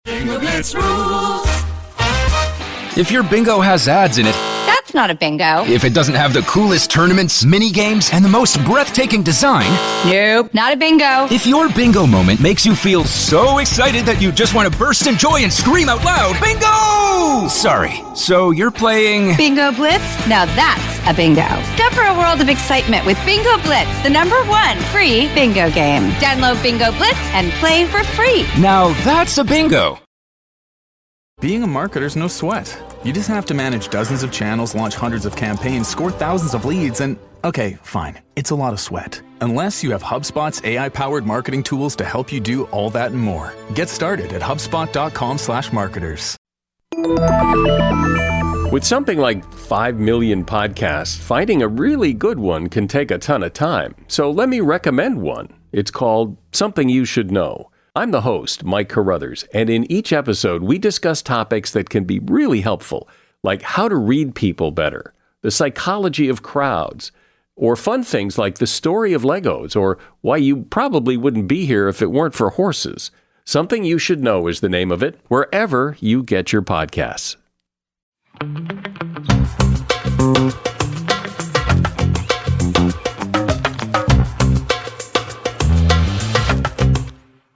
Bingo Blitz rules. If your bingo has ads in it, that's not a bingo. if it doesn't have the coolest tournaments, mini games, and the most breathtaking design, Nope, not a bingo. if your bingo moment makes you feel so excited that you just want to burst in joy and scream out loud, bingo! Sorry, so you're playing... Bingo Blitz? Now that's a bingo. Discover a world of excitement with Bingo Blitz, the #1 free bingo game. Download Bingo Blitz and play for free. Now that's a bingo. Being a marketer's no sweat. You just have to manage dozens of channels, launch hundreds of campaigns, score thousands of leads, and okay, fine, it's a lot of sweat. Unless you have HubSpot's AI-powered marketing tools to help you do all that and more. Get started at HubSpot.com/marketers. With something like 5 million podcasts, finding a really good one can take a ton of time. So let me recommend one. It's called Something You Should Know. I'm the host, Mike Carruthers, and in each episode, we discuss topics that can be really helpful, like how to read people better, the psychology of crowds, or fun things like the story of Legos, or why you probably wouldn't be here if it weren't for horses. Something You Should Know is the name of it, wherever you get your podcasts.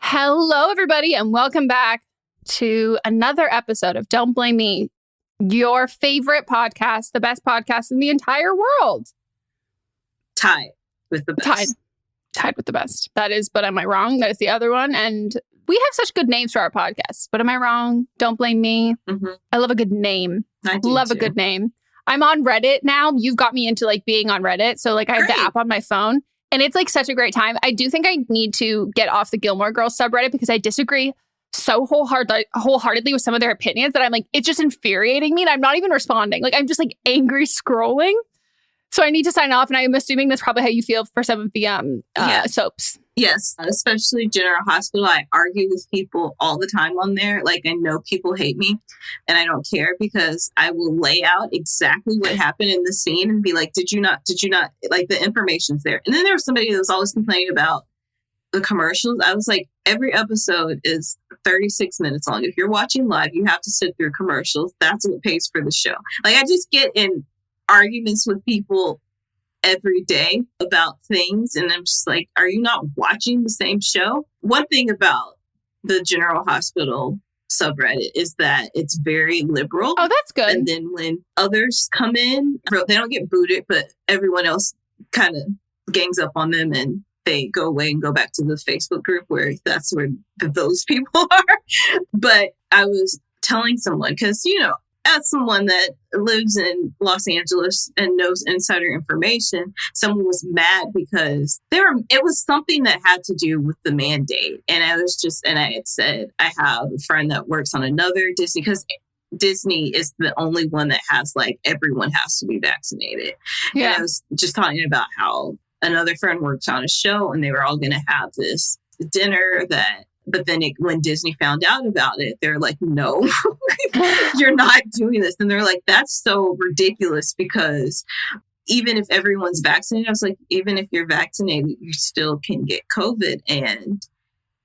Hello, everybody, and welcome back to another episode of Don't Blame Me, your favorite podcast, the best podcast in the entire world. Tied with the best. Tied with the best. That is, but am I wrong? That is the other one. And we have such good names for our podcast. But am I wrong? Don't blame me. Mm-hmm. I love a good name. I do love too. a good name. I'm on Reddit now. You've got me into like being on Reddit. So like I have the app on my phone. And it's like such a great time. I do think I need to get off the Gilmore Girls subreddit because I disagree so wholeheartedly with some of their opinions that I'm like, it's just infuriating me and I'm not even responding. Like I'm just like angry scrolling. So I need to sign off. And I'm assuming that's probably how you feel for some of the soaps. Yes, especially General Hospital. I argue with people all the time on there. Like I know people hate me and I don't care because I will lay out exactly what happened in the scene and be like, did you not, like the information's there. And then there was somebody that was always complaining about the commercials. I was like, every episode is 36 minutes long. If you're watching live, you have to sit through commercials. That's what pays for the show. Like I just get in arguments with people every day about things. And I'm just like, are you not watching the same show? One thing about the General Hospital subreddit is that it's very liberal. Oh, that's good. And then when others come in, they don't get booted, but everyone else kind of gangs up on them and they go away and go back to the Facebook group where that's where those people are. But I was telling someone, because, you know, as someone that lives in Los Angeles and knows insider information, someone was mad because it was something that had to do with the mandate. And I had said, I have a friend that works on another Disney, because Disney is the only one that has like, everyone has to be vaccinated. Yeah. And I was just talking about how another friend works on a show and they were all going to have this dinner but then when Disney found out about it, they're like, no, you're not doing this. And they're like, that's so ridiculous because even if everyone's vaccinated, I was like, even if you're vaccinated, you still can get COVID. And,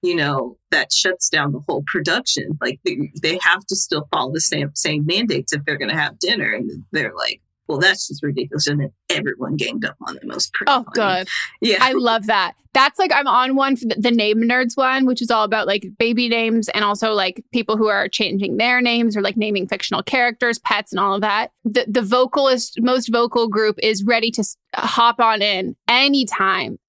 you know, that shuts down the whole production. Like they have to still follow the same mandates if they're going to have dinner. And they're like, well, that's just ridiculous. And then everyone ganged up on them. It was pretty funny. Good. Yeah. I love that. That's like, I'm on one for the Name Nerds one, which is all about like baby names and also like people who are changing their names or like naming fictional characters, pets and all of that. The most vocal group is ready to hop on in anytime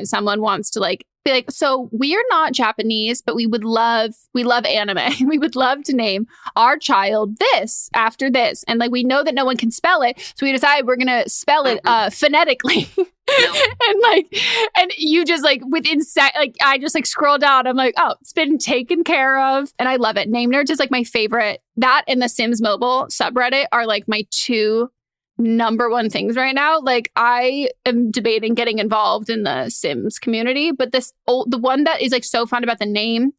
someone wants to like, be like, so we are not Japanese, but we love anime. We would love to name our child this after this. And like, we know that no one can spell it. So we decide we're going to spell it phonetically. and you just like I just like scroll down. I'm like, oh, it's been taken care of. And I love it. Name Nerds is like my favorite. That and the Sims Mobile subreddit are like my two #1 things right now. Like I am debating getting involved in the Sims community, but the one that is like so fun about the name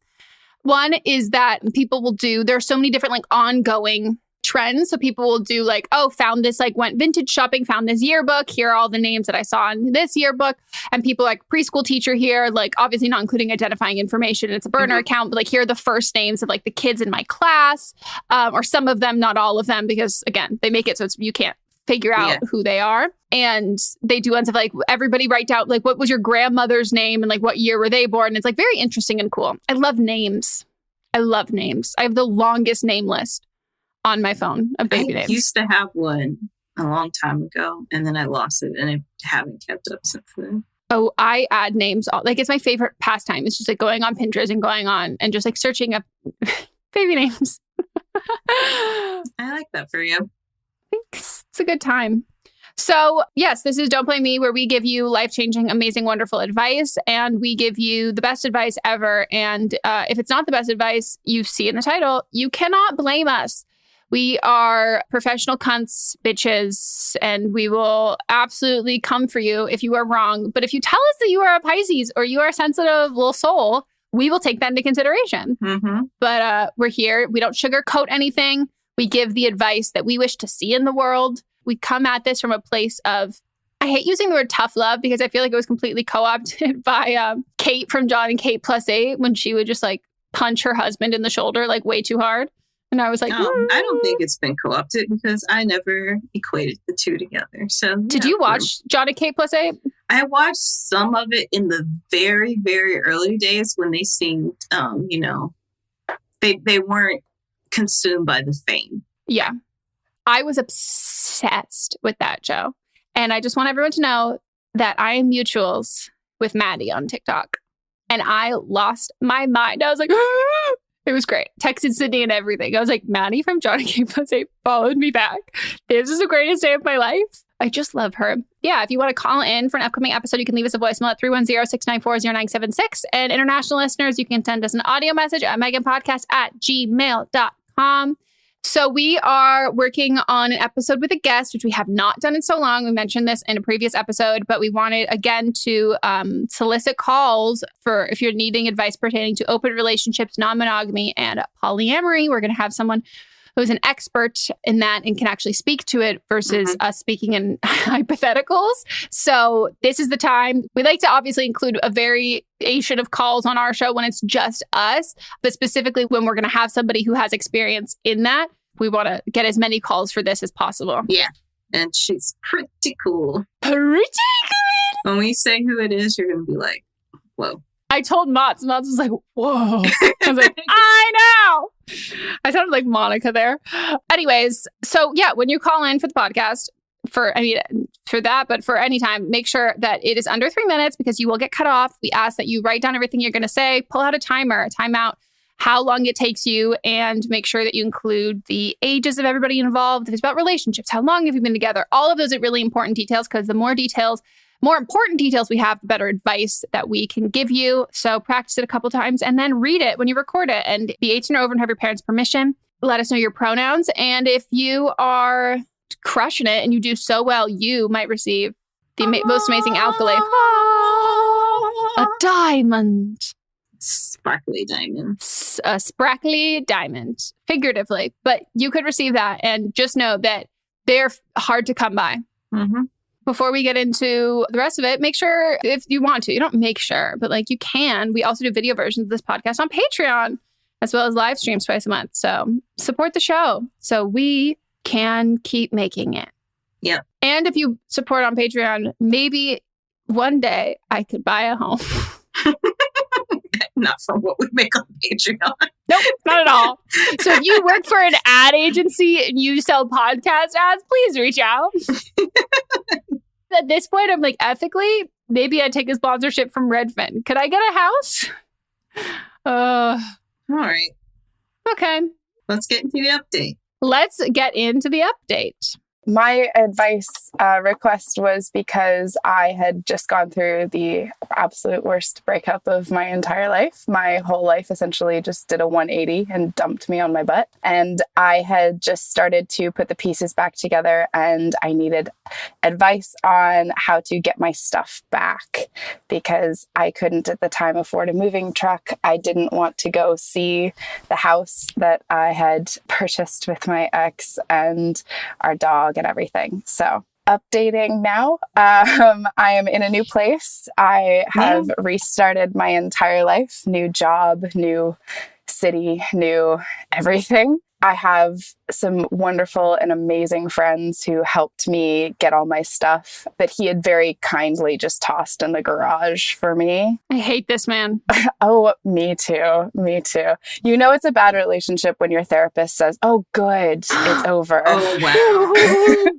one is that people will there's so many different like ongoing trends. So people will do like, oh, found this, like went vintage shopping, found this yearbook. Here are all the names that I saw in this yearbook. And people like preschool teacher here, like obviously not including identifying information. It's a burner account, but like here are the first names of like the kids in my class, or some of them, not all of them, because again, they make it so you can't figure out who they are. And they do ones of like, everybody write down like, what was your grandmother's name and like what year were they born? And it's like very interesting and cool. I love names. I have the longest name list on my phone of baby names. I used to have one a long time ago, and then I lost it, and I haven't kept up since then. Oh, I add names. Like, it's my favorite pastime. It's just like going on Pinterest and going on and just like searching up baby names. I like that for you. Thanks. It's a good time. So yes, this is Don't Blame Me, where we give you life-changing, amazing, wonderful advice, and we give you the best advice ever. And if it's not the best advice you see in the title, you cannot blame us. We are professional cunts, bitches, and we will absolutely come for you if you are wrong. But if you tell us that you are a Pisces or you are a sensitive little soul, we will take that into consideration. But we're here. We don't sugarcoat anything. We give the advice that we wish to see in the world. We come at this from a place of, I hate using the word tough love because I feel like it was completely co-opted by Kate from John and Kate +8 when she would just like punch her husband in the shoulder like way too hard. And I was like, I don't think it's been co-opted because I never equated the two together. So did you watch John and Kate +8? I watched some of it in the very, very early days when they seemed, they weren't consumed by the fame. Yeah. I was obsessed with that show. And I just want everyone to know that I am mutuals with Maddie on TikTok. And I lost my mind. I was like, it was great. Texted Sydney and everything. I was like, Maddie from John and Kate +8 followed me back. This is the greatest day of my life. I just love her. Yeah, if you want to call in for an upcoming episode, you can leave us a voicemail at 310-694-0976. And international listeners, you can send us an audio message at meghanpodcast@gmail.com. So we are working on an episode with a guest, which we have not done in so long. We mentioned this in a previous episode, but we wanted, again, to solicit calls for if you're needing advice pertaining to open relationships, non-monogamy, and polyamory. We're going to have someone who's an expert in that and can actually speak to it versus us speaking in hypotheticals. So this is the time. We like to obviously include a variation of calls on our show when it's just us, but specifically when we're going to have somebody who has experience in that, we want to get as many calls for this as possible. Yeah. And she's pretty cool. Pretty good. When we say who it is, you're going to be like, whoa. I told Mott's. Mott's was like, whoa. I was like, I know. I sounded like Monica there. Anyways, so yeah, when you call in for the podcast, for that, but for any time, make sure that it is under 3 minutes because you will get cut off. We ask that you write down everything you're going to say, pull out a timer, a timeout, how long it takes you, and make sure that you include the ages of everybody involved. If it's about relationships, how long have you been together? All of those are really important details because the more important details we have, the better advice that we can give you. So practice it a couple times and then read it when you record it and be 18 or over and have your parents' permission. Let us know your pronouns. And if you are crushing it and you do so well, you might receive the most amazing accolade. A diamond. Sparkly diamond. A sparkly diamond, figuratively. But you could receive that. And just know that they're hard to come by. Before we get into the rest of it, make sure if you want to, you don't make sure, but like you can. We also do video versions of this podcast on Patreon, as well as live streams twice a month. So support the show so we can keep making it. Yeah. And if you support on Patreon, maybe one day I could buy a home. Not from what we make on Patreon. Nope, not at all. So if you work for an ad agency and you sell podcast ads, please reach out. At this point, I'm like, ethically, maybe I'd take a sponsorship from Redfin. Could I get a house? All right. Okay. Let's get into the update. Let's get into the update. My advice request was because I had just gone through the absolute worst breakup of my entire life. My whole life essentially just did a 180 and dumped me on my butt. And I had just started to put the pieces back together, and I needed advice on how to get my stuff back because I couldn't at the time afford a moving truck. I didn't want to go see the house that I had purchased with my ex and our dog and everything. So updating now. I am in a new place. I have restarted my entire life, new job, new city, new everything. I have some wonderful and amazing friends who helped me get all my stuff that he had very kindly just tossed in the garage for me. I hate this man. Oh, me too. Me too. You know, it's a bad relationship when your therapist says, "Oh, good, it's over." Oh,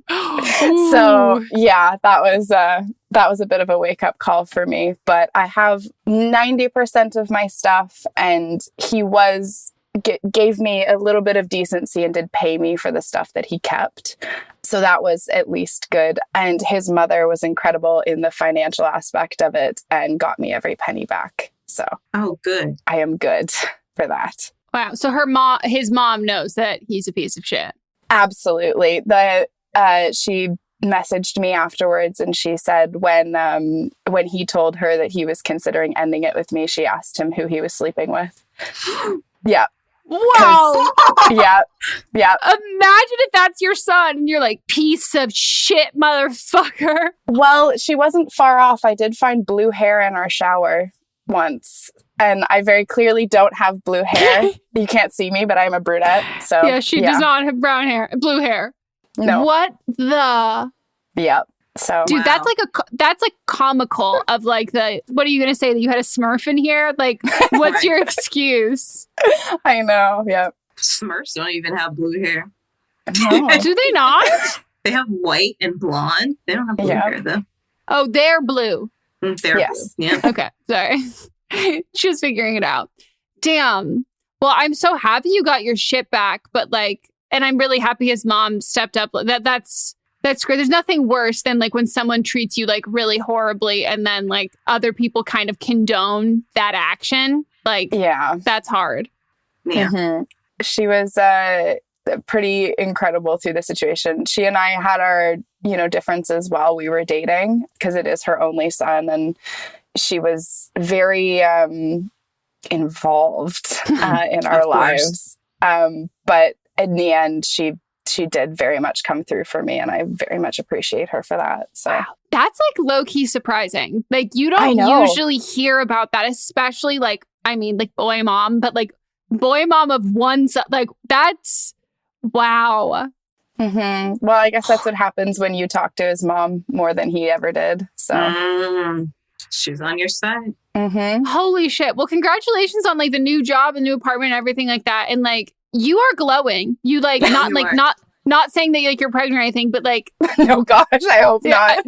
wow. So yeah, that was a bit of a wake up call for me, but I have 90% of my stuff, and he gave me a little bit of decency and did pay me for the stuff that he kept. So that was at least good. And his mother was incredible in the financial aspect of it and got me every penny back. So good. I am good for that. Wow. So his mom knows that he's a piece of shit. Absolutely. She messaged me afterwards and she said when he told her that he was considering ending it with me, she asked him who he was sleeping with. Yeah. Wow. Yeah. Imagine if that's your son and you're like, piece of shit, motherfucker. Well, she wasn't far off. I did find blue hair in our shower once. And I very clearly don't have blue hair. You can't see me, but I'm a brunette. So yeah, she does not have blue hair. No. What the? Yeah. So dude, that's like comical of like what are you going to say, that you had a Smurf in here? Like, what's your excuse? I know. Yeah. Smurfs don't even have blue hair. No. Do they not? They have white and blonde. They don't have blue hair though. Oh, they're blue. They're blue. Yeah. Okay. Sorry. She was figuring it out. Damn. Well, I'm so happy you got your shit back, but like, and I'm really happy his mom stepped up. That's great. There's nothing worse than like when someone treats you like really horribly and then like other people kind of condone that action. Like, yeah, that's hard. Yeah. Mm-hmm. She was pretty incredible through the situation. She and I had our, differences while we were dating because it is her only son, and she was very involved in our lives. But in the end, she did very much come through for me, and I very much appreciate her for that. So that's like low-key surprising. Like, you don't usually hear about that, especially like, I mean, like boy mom, but like boy mom of one son, like that's wow. Mm-hmm. Well, I guess that's what happens when you talk to his mom more than he ever did. So she's on your side. Mm-hmm. Holy shit. Well, congratulations on like the new job and new apartment and everything like that. And like, you are glowing. You like not like not saying that like you're pregnant or anything, but like no gosh, I hope not.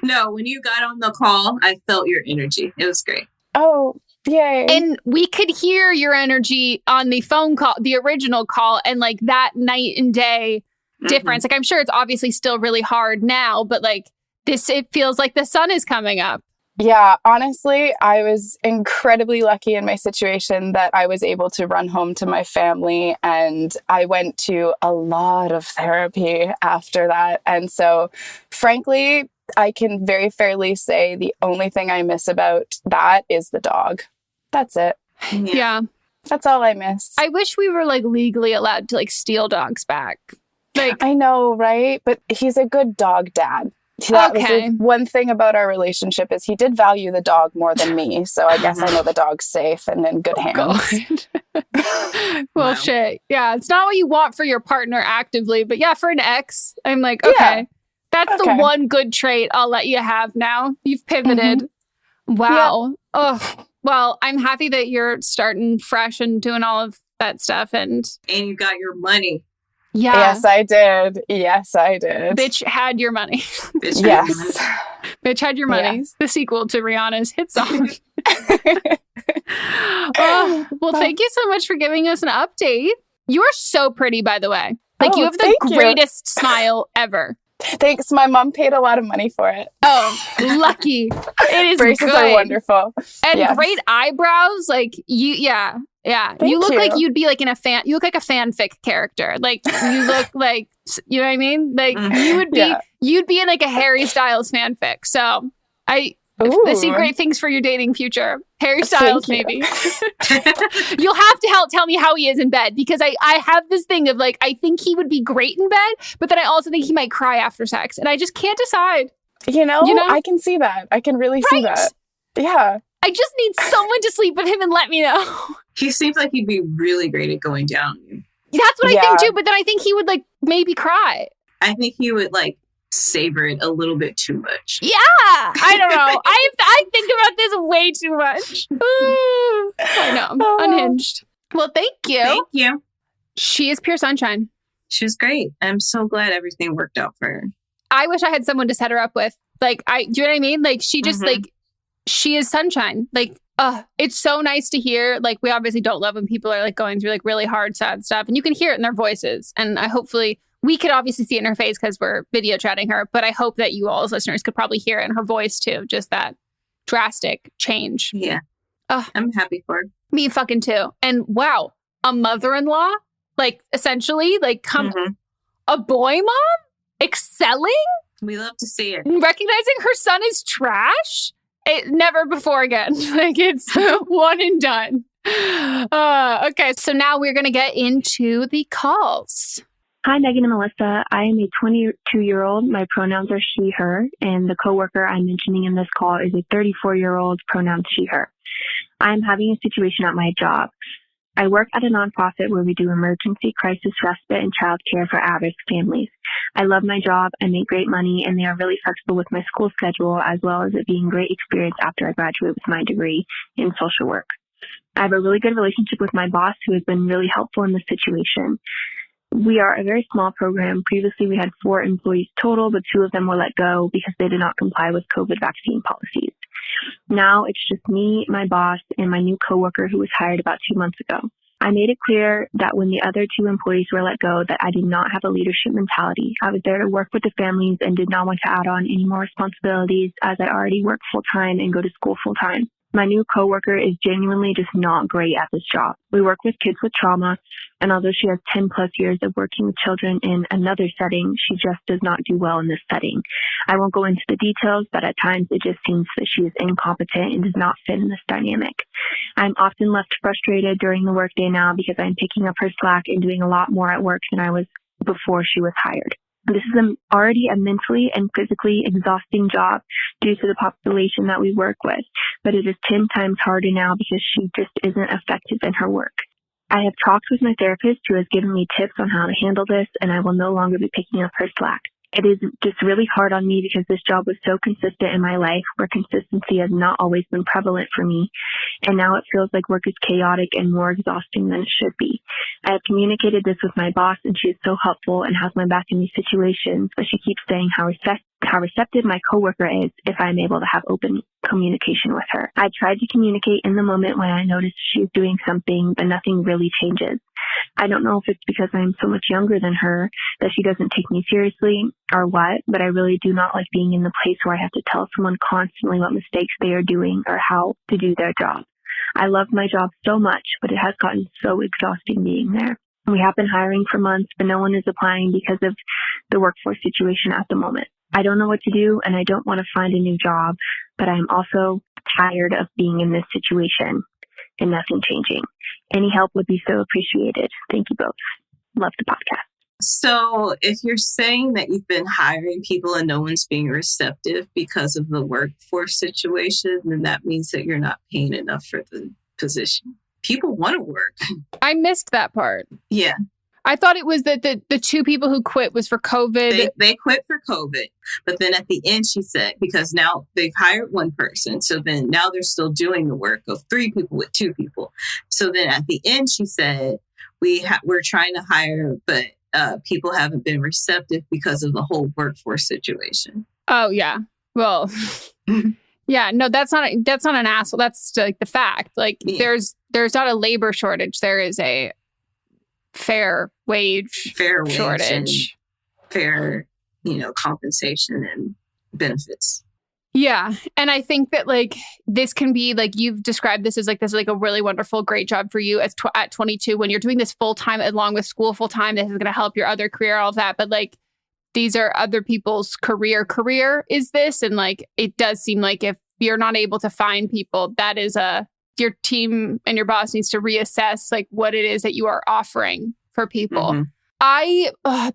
No, when you got on the call, I felt your energy. It was great. Oh, yay. And we could hear your energy on the phone call, the original call, and like that night and day difference. Like, I'm sure it's obviously still really hard now, but like it feels like the sun is coming up. Yeah, honestly, I was incredibly lucky in my situation that I was able to run home to my family, and I went to a lot of therapy after that. And so, frankly, I can very fairly say the only thing I miss about that is the dog. That's it. Yeah. That's all I miss. I wish we were like legally allowed to like steal dogs back. Like, I know, right? But he's a good dog dad. That was the one thing about our relationship is he did value the dog more than me. So I guess I know the dog's safe and in good hands. Well, shit. Yeah, it's not what you want for your partner actively. But yeah, for an ex, I'm like, okay, that's the one good trait I'll let you have now. You've pivoted. Wow. Oh, well, I'm happy that you're starting fresh and doing all of that stuff. And you got your money. Yeah. Yes, I did. Bitch had your money. Yes. Bitch had your money. Yeah. The sequel to Rihanna's hit song. Well, thank you so much for giving us an update. You're so pretty, by the way. Like, you have the greatest smile ever. Thanks. My mom paid a lot of money for it. Oh, lucky. It is Braces good. are wonderful. And great eyebrows. Like, you look like you'd be like in you look like a fanfic character. Like, you look like, you know what I mean? Like, you'd be in like a Harry Styles fanfic. So I see great things for your dating future. Harry Styles, maybe. You'll have to tell me how he is in bed, because I have this thing of like, I think he would be great in bed, but then I also think he might cry after sex, and I just can't decide. You know, I can see that. I can really see that. Yeah. I just need someone to sleep with him and let me know. He seems like he'd be really great at going down. That's what I think too, but then I think he would like maybe cry. I think he would like savor it a little bit too much. Yeah, I don't know. I think about this way too much. I know. Unhinged. Well, thank you. Thank you. She is pure sunshine. She was great. I'm so glad everything worked out for her. I wish I had someone to set her up with. Like, do you know what I mean? Like, she just like, she is sunshine. Like, it's so nice to hear. Like, we obviously don't love when people are like going through like really hard, sad stuff, and you can hear it in their voices. And hopefully we could obviously see it in her face because we're video chatting her, but I hope that you all as listeners could probably hear it in her voice too. Just that drastic change. Yeah. I'm happy for her. Me fucking too. And wow, a mother-in-law, like essentially like a boy mom excelling. We love to see it. Recognizing her son is trash. Never before again. Like, it's one and done. Okay, so now we're going to get into the calls. Hi, Meghan and Melisa. I am a 22-year-old. My pronouns are she, her, and the coworker I'm mentioning in this call is a 34-year-old, pronouns she, her. I'm having a situation at my job. I work at a nonprofit where we do emergency crisis respite and childcare for at-risk families. I love my job, I make great money, and they are really flexible with my school schedule, as well as it being a great experience after I graduate with my degree in social work. I have a really good relationship with my boss, who has been really helpful in this situation. We are a very small program. Previously, we had 4 employees total, but 2 of them were let go because they did not comply with COVID vaccine policies. Now it's just me, my boss, and my new coworker who was hired about 2 months ago. I made it clear that when the other 2 employees were let go, that I did not have a leadership mentality. I was there to work with the families and did not want to add on any more responsibilities, as I already work full-time and go to school full-time. My new coworker is genuinely just not great at this job. We work with kids with trauma, and although she has 10 plus years of working with children in another setting, she just does not do well in this setting. I won't go into the details, but at times it just seems that she is incompetent and does not fit in this dynamic. I'm often left frustrated during the workday now because I'm picking up her slack and doing a lot more at work than I was before she was hired. This is already a mentally and physically exhausting job due to the population that we work with, but it is 10 times harder now because she just isn't effective in her work. I have talked with my therapist, who has given me tips on how to handle this, and I will no longer be picking up her slack. It is just really hard on me because this job was so consistent in my life, where consistency has not always been prevalent for me. And now it feels like work is chaotic and more exhausting than it should be. I have communicated this with my boss, and she is so helpful and has my back in these situations, but she keeps saying how receptive my coworker is if I'm able to have open communication with her. I tried to communicate in the moment when I noticed she's doing something, but nothing really changes. I don't know if it's because I'm so much younger than her that she doesn't take me seriously or what, but I really do not like being in the place where I have to tell someone constantly what mistakes they are doing or how to do their job. I love my job so much, but it has gotten so exhausting being there. We have been hiring for months, but no one is applying because of the workforce situation at the moment. I don't know what to do, and I don't want to find a new job, but I'm also tired of being in this situation and nothing changing. Any help would be so appreciated. Thank you both. Love the podcast. So if you're saying that you've been hiring people and no one's being receptive because of the workforce situation, then that means that you're not paying enough for the position. People want to work. I missed that part. Yeah. I thought it was that the 2 people who quit was for COVID. They quit for COVID. But then at the end, she said, because now they've hired 1 person. So then now they're still doing the work of 3 people with 2 people. So then at the end, she said, we're trying to hire, but people haven't been receptive because of the whole workforce situation. Oh, yeah. Well, yeah, no, that's not an asshole. That's like the fact. Like there's not a labor shortage. There is a fair wage shortage. Fair, compensation and benefits. Yeah. And I think that like this can be like, you've described this as like, this is like a really wonderful, great job for you at 22 when you're doing this full time along with school full time. This is going to help your other career, all of that. But like, these are other people's career is this. And like, it does seem like if you're not able to find people, that is your team and your boss needs to reassess like what it is that you are offering for people.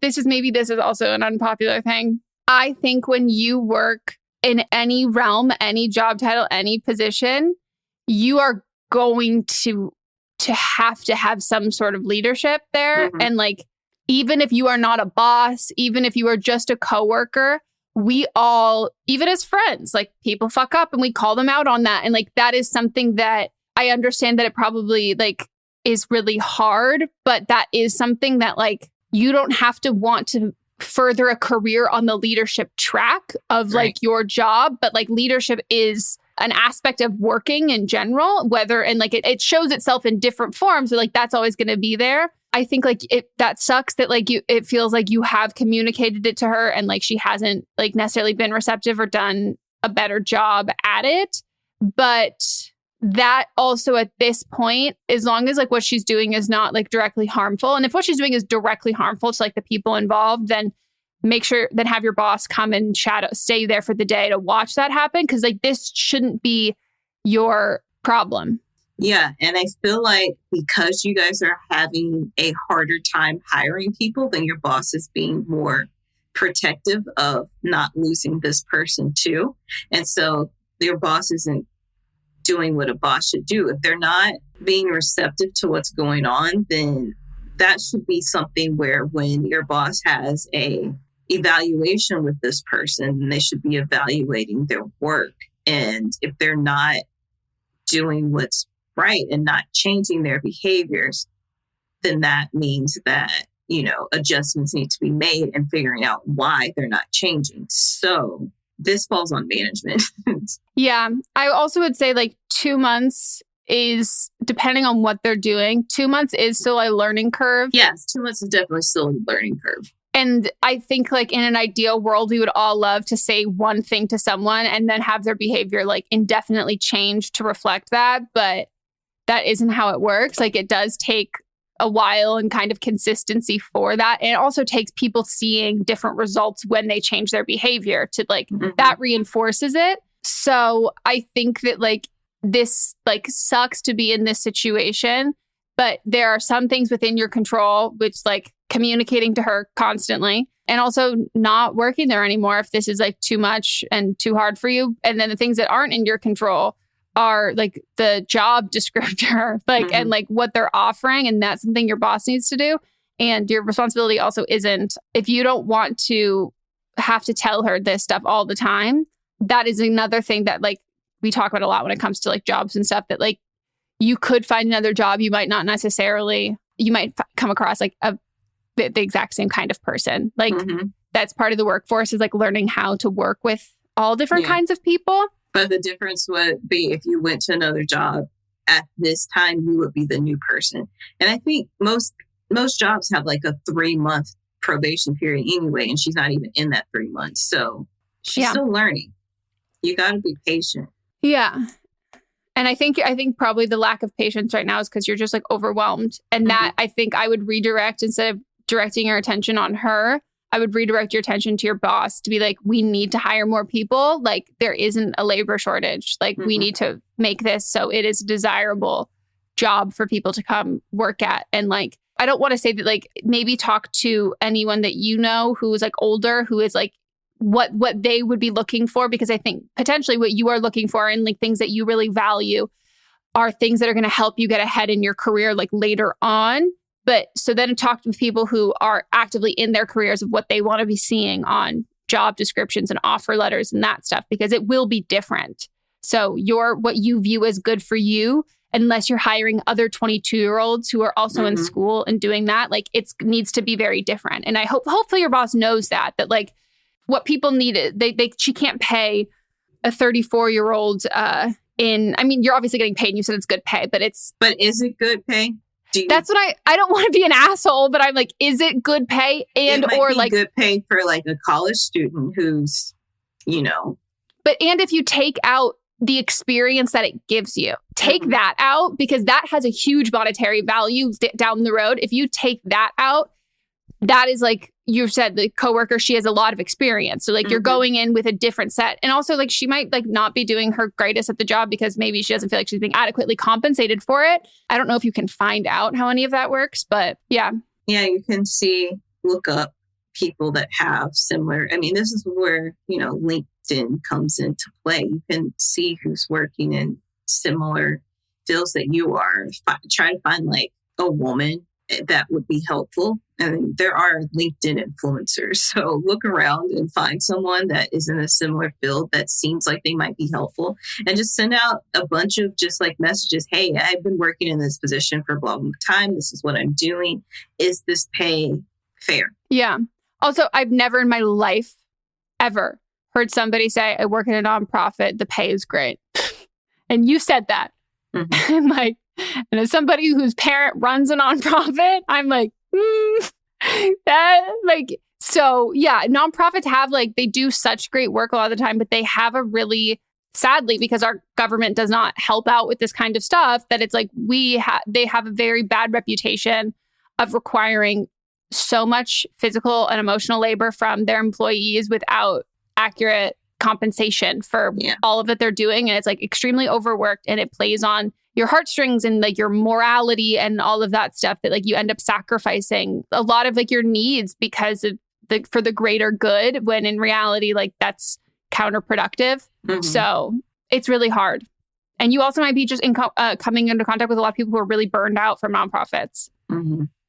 This is also an unpopular thing. I think when you work in any realm, any job title, any position, you are going to have some sort of leadership there. And like, even if you are not a boss, even if you are just a coworker, we all, even as friends, like people fuck up and we call them out on that. And like, that is something that I understand that it probably like is really hard, but that is something that like, you don't have to want to further a career on the leadership track of like your job, but like leadership is an aspect of working in general, whether, and like it shows itself in different forms. So like that's always going to be there. I think like that sucks that like it feels like you have communicated it to her and like she hasn't like necessarily been receptive or done a better job at it. But that also at this point, as long as like what she's doing is not like directly harmful. And if what she's doing is directly harmful to like the people involved, then have your boss come and stay there for the day to watch that happen. Cause like this shouldn't be your problem. Yeah. And I feel like because you guys are having a harder time hiring people, then your boss is being more protective of not losing this person too. And so your boss isn't doing what a boss should do. If they're not being receptive to what's going on, then that should be something where when your boss has a evaluation with this person, they should be evaluating their work. And if they're not doing what's right and not changing their behaviors, then that means that, adjustments need to be made and figuring out why they're not changing. So this falls on management. Yeah. I also would say like 2 months is, depending on what they're doing, 2 months is still a learning curve. Yes, 2 months is definitely still a learning curve. And I think like in an ideal world, we would all love to say one thing to someone and then have their behavior like indefinitely change to reflect that. But that isn't how it works. Like it does take a while and kind of consistency for that. And it also takes people seeing different results when they change their behavior to like, that reinforces it. So I think that like this like sucks to be in this situation, but there are some things within your control, which like communicating to her constantly and also not working there anymore if this is like too much and too hard for you. And then the things that aren't in your control are like the job descriptor, like, and like what they're offering. And that's something your boss needs to do. And your responsibility also isn't, if you don't want to have to tell her this stuff all the time, that is another thing that like we talk about a lot when it comes to like jobs and stuff, that like you could find another job. You might not necessarily, you might come across like the exact same kind of person. Like that's part of the workforce, is like learning how to work with all different kinds of people. But the difference would be if you went to another job at this time, you would be the new person. And I think most jobs have like a 3-month probation period anyway, and she's not even in that 3 months. So she's still learning. You got to be patient. Yeah. And I think probably the lack of patience right now is because you're just like overwhelmed. And that I think I would redirect, instead of directing your attention on her, I would redirect your attention to your boss to be like, we need to hire more people. Like there isn't a labor shortage. Like we need to make this so it is a desirable job for people to come work at. And like, I don't want to say that, like maybe talk to anyone that you know who is like older, who is like what they would be looking for, because I think potentially what you are looking for and like things that you really value are things that are going to help you get ahead in your career like later on. But so then talk with people who are actively in their careers of what they want to be seeing on job descriptions and offer letters and that stuff, because it will be different. So what you view as good for you, unless you're hiring other 22-year-olds who are also in school and doing that, like it needs to be very different. And I hopefully your boss knows that like what people need, she can't pay a 34-year-old I mean, you're obviously getting paid and you said it's good pay, but is it good pay? That's what I don't want to be an asshole, but I'm like, is it good pay? And it might or be like good pay for like a college student who's, But and if you take out the experience that it gives you, take that out, because that has a huge monetary value down the road. If you take that out, that is like you said, the coworker, she has a lot of experience. So like you're going in with a different set. And also like she might like not be doing her greatest at the job because maybe she doesn't feel like she's being adequately compensated for it. I don't know if you can find out how any of that works, but yeah. Yeah, you can look up people that have similar. I mean, this is where, LinkedIn comes into play. You can see who's working in similar fields that you are. Try to find like a woman that would be helpful. I mean, there are LinkedIn influencers. So look around and find someone that is in a similar field that seems like they might be helpful, and just send out a bunch of just like messages. Hey, I've been working in this position for blah, blah time. This is what I'm doing. Is this pay fair? Yeah. Also, I've never in my life ever heard somebody say, I work in a nonprofit, the pay is great. And you said that. And like, and as somebody whose parent runs a nonprofit, I'm like, that like, so yeah, nonprofits have like, they do such great work a lot of the time, but they have a really, sadly, because our government does not help out with this kind of stuff, that it's like they have a very bad reputation of requiring so much physical and emotional labor from their employees without accurate compensation for all of it they're doing. And it's like extremely overworked, and it plays on your heartstrings and like your morality and all of that stuff, that like you end up sacrificing a lot of like your needs because of for the greater good, when in reality, like that's counterproductive. So it's really hard. And you also might be just coming into contact with a lot of people who are really burned out from nonprofits.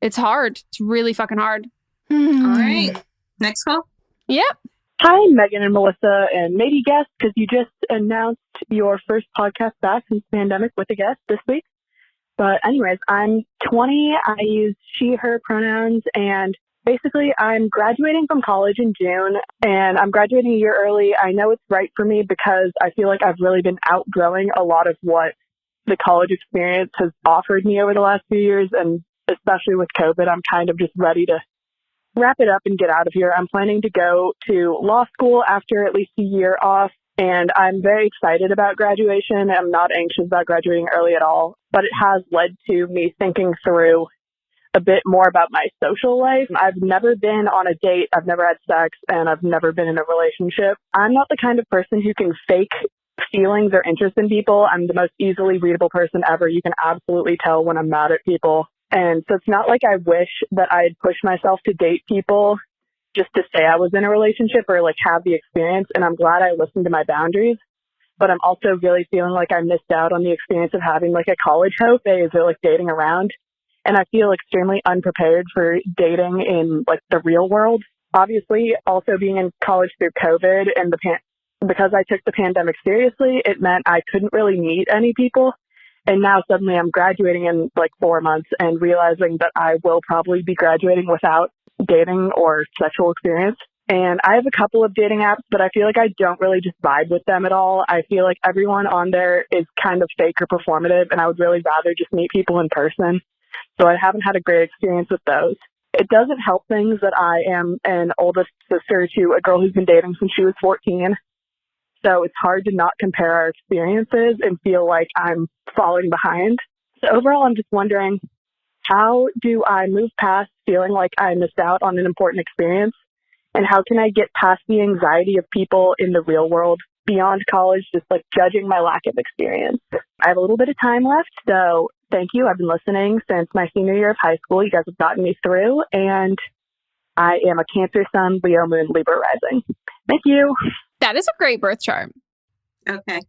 It's hard. It's really fucking hard. All right. Next call. Yep. Hi, Meghan and Melisa, and maybe guest, because you just announced your first podcast back since the pandemic with a guest this week. But anyways, I'm 20. I use she, her pronouns, and basically I'm graduating from college in June, and I'm graduating a year early. I know it's right for me because I feel like I've really been outgrowing a lot of what the college experience has offered me over the last few years, and especially with COVID, I'm kind of just ready to wrap it up and get out of here. I'm planning to go to law school after at least a year off, and I'm very excited about graduation. I'm not anxious about graduating early at all, but it has led to me thinking through a bit more about my social life. I've never been on a date, I've never had sex, and I've never been in a relationship. I'm not the kind of person who can fake feelings or interest in people. I'm the most easily readable person ever. You can absolutely tell when I'm mad at people. And so it's not like I wish that I'd push myself to date people just to say I was in a relationship or like have the experience. And I'm glad I listened to my boundaries. But I'm also really feeling like I missed out on the experience of having like a college hoe phase or like dating around. And I feel extremely unprepared for dating in like the real world. Obviously, also being in college through COVID and because I took the pandemic seriously, it meant I couldn't really meet any people. And now suddenly I'm graduating in like 4 months and realizing that I will probably be graduating without dating or sexual experience. And I have a couple of dating apps, but I feel like I don't really just vibe with them at all. I feel like everyone on there is kind of fake or performative, and I would really rather just meet people in person. So I haven't had a great experience with those. It doesn't help things that I am an oldest sister to a girl who's been dating since she was 14. So it's hard to not compare our experiences and feel like I'm falling behind. So overall, I'm just wondering, how do I move past feeling like I missed out on an important experience? And how can I get past the anxiety of people in the real world beyond college, just like judging my lack of experience? I have a little bit of time left, so thank you. I've been listening since my senior year of high school. You guys have gotten me through, and I am a Cancer Sun, Leo Moon, Libra rising. Thank you. That is a great birth chart. Okay.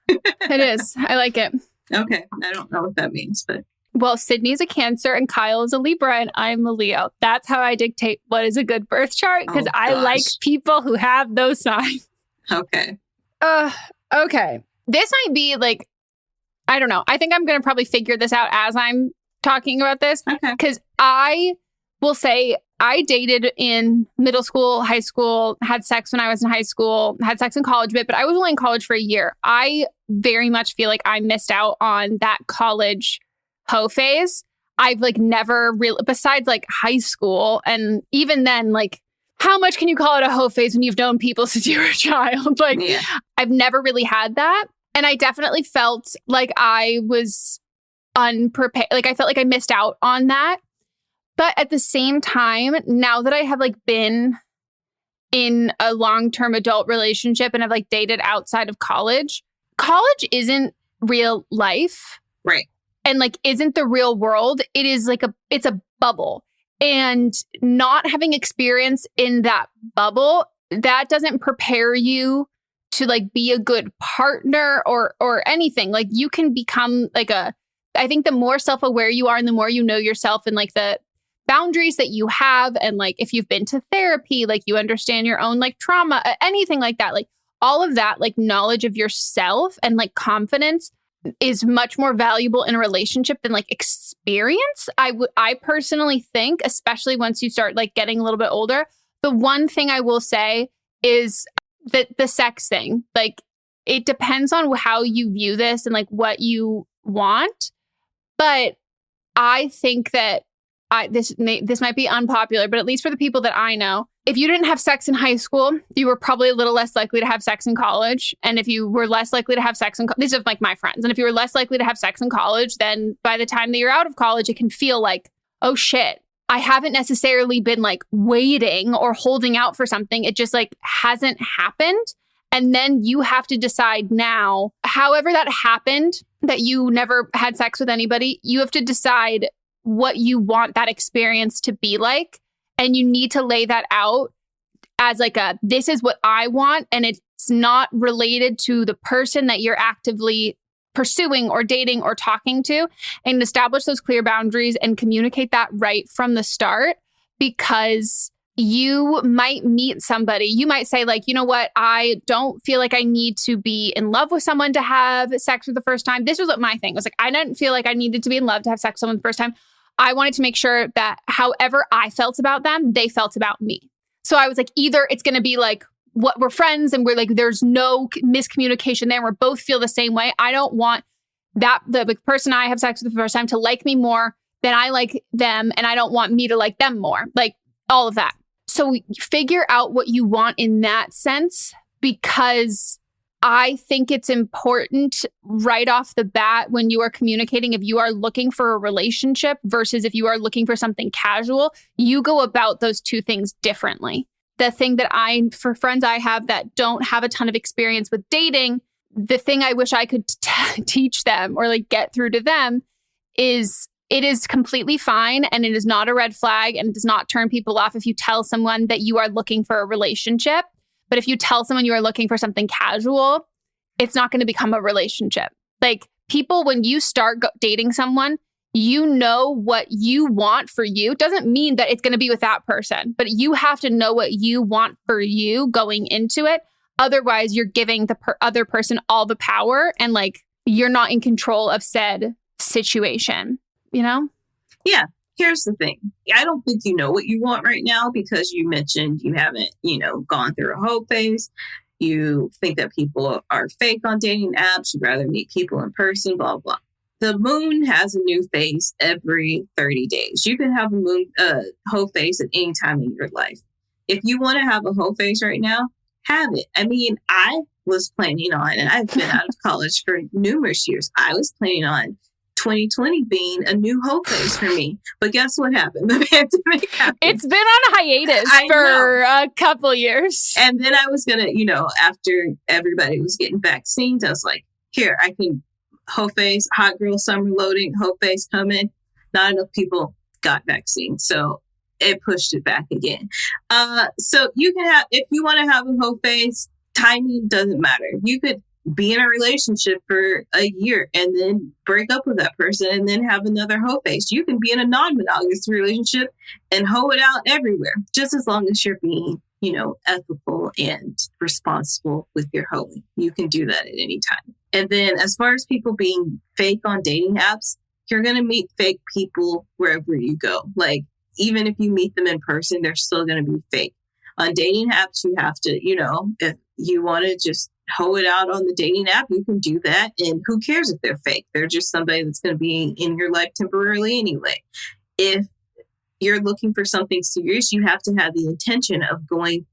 It is. I like it. Okay. I don't know what that means, but. Well, Sydney's a Cancer and Kyle is a Libra and I'm a Leo. That's how I dictate what is a good birth chart, because I like people who have those signs. Okay. Okay. This might be like, I don't know. I think I'm going to probably figure this out as I'm talking about this. Okay. Because I will say I dated in middle school, high school, had sex when I was in high school, had sex in college a bit, but I was only in college for a year. I very much feel like I missed out on that college hoe phase. I've like never really, besides like high school, and even then, like, how much can you call it a hoe phase when you've known people since you were a child? Like, I've never really had that. And I definitely felt like I was unprepared. Like, I felt like I missed out on that. But at the same time, now that I have like been in a long-term adult relationship and I've like dated outside of college isn't real life. Right. And like isn't the real world. It is like it's a bubble. And not having experience in that bubble, that doesn't prepare you to like be a good partner or anything. Like you can become like I think the more self-aware you are and the more you know yourself and like the boundaries that you have, and like if you've been to therapy, like you understand your own like trauma, anything like that, like all of that, like knowledge of yourself and like confidence is much more valuable in a relationship than like experience. I personally think, especially once you start like getting a little bit older, the one thing I will say is that the sex thing, like it depends on how you view this and like what you want. But I think that this might be unpopular, but at least for the people that I know, if you didn't have sex in high school, you were probably a little less likely to have sex in college. And if you were less likely to have sex these are like my friends. And if you were less likely to have sex in college, then by the time that you're out of college, it can feel like, oh shit, I haven't necessarily been like waiting or holding out for something. It just like hasn't happened. And then you have to decide now, however that happened, that you never had sex with anybody, you have to decide what you want that experience to be like. And you need to lay that out as like this is what I want. And it's not related to the person that you're actively pursuing or dating or talking to, and establish those clear boundaries and communicate that right from the start, because you might meet somebody. You might say like, you know what? I don't feel like I need to be in love with someone to have sex for the first time. This was what my thing was like. I didn't feel like I needed to be in love to have sex with someone the first time. I wanted to make sure that however I felt about them, they felt about me. So I was like, either it's going to be like, what we're friends and we're like, there's no miscommunication there. We're both feel the same way. I don't want the person I have sex with the first time to like me more than I like them. And I don't want me to like them more, like all of that. So figure out what you want in that sense, because I think it's important right off the bat when you are communicating, if you are looking for a relationship versus if you are looking for something casual, you go about those two things differently. The thing that for friends I have that don't have a ton of experience with dating, the thing I wish I could teach them or like get through to them is it is completely fine and it is not a red flag and does not turn people off if you tell someone that you are looking for a relationship. But if you tell someone you are looking for something casual, it's not going to become a relationship. Like people, when you start dating someone, you know what you want for you. Doesn't mean that it's going to be with that person, but you have to know what you want for you going into it. Otherwise, you're giving the other person all the power and like you're not in control of said situation, you know? Yeah. Here's the thing. I don't think you know what you want right now because you mentioned you haven't, gone through a hoe phase. You think that people are fake on dating apps. You'd rather meet people in person, blah, blah. The moon has a new phase every 30 days. You can have a hoe phase at any time in your life. If you want to have a hoe phase right now, have it. I mean, I was planning on, and I've been out of college for numerous years. I was planning on 2020 being a new hoe phase for me. But guess what happened? The pandemic happened. It's been on hiatus for a couple years. And then I was going to, after everybody was getting vaccines, I was like, here, I can hoe phase, hot girl summer loading, hoe phase coming. Not enough people got vaccines. So it pushed it back again. So you can have, if you want to have a hoe phase, timing doesn't matter. You could be in a relationship for a year and then break up with that person and then have another hoe phase. You can be in a non-monogamous relationship and hoe it out everywhere, just as long as you're being, ethical and responsible with your hoeing. You can do that at any time. And then as far as people being fake on dating apps, you're going to meet fake people wherever you go. Like, even if you meet them in person, they're still going to be fake. On dating apps, you have to, if you want to just hoe it out on the dating app, you can do that. And who cares if they're fake? They're just somebody that's going to be in your life temporarily anyway. If you're looking for something serious, you have to have the intention of going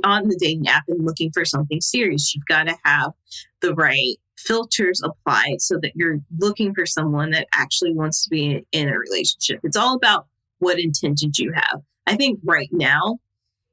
on the dating app and looking for something serious. You've got to have the right filters applied so that you're looking for someone that actually wants to be in a relationship. It's all about what intentions you have. I think right now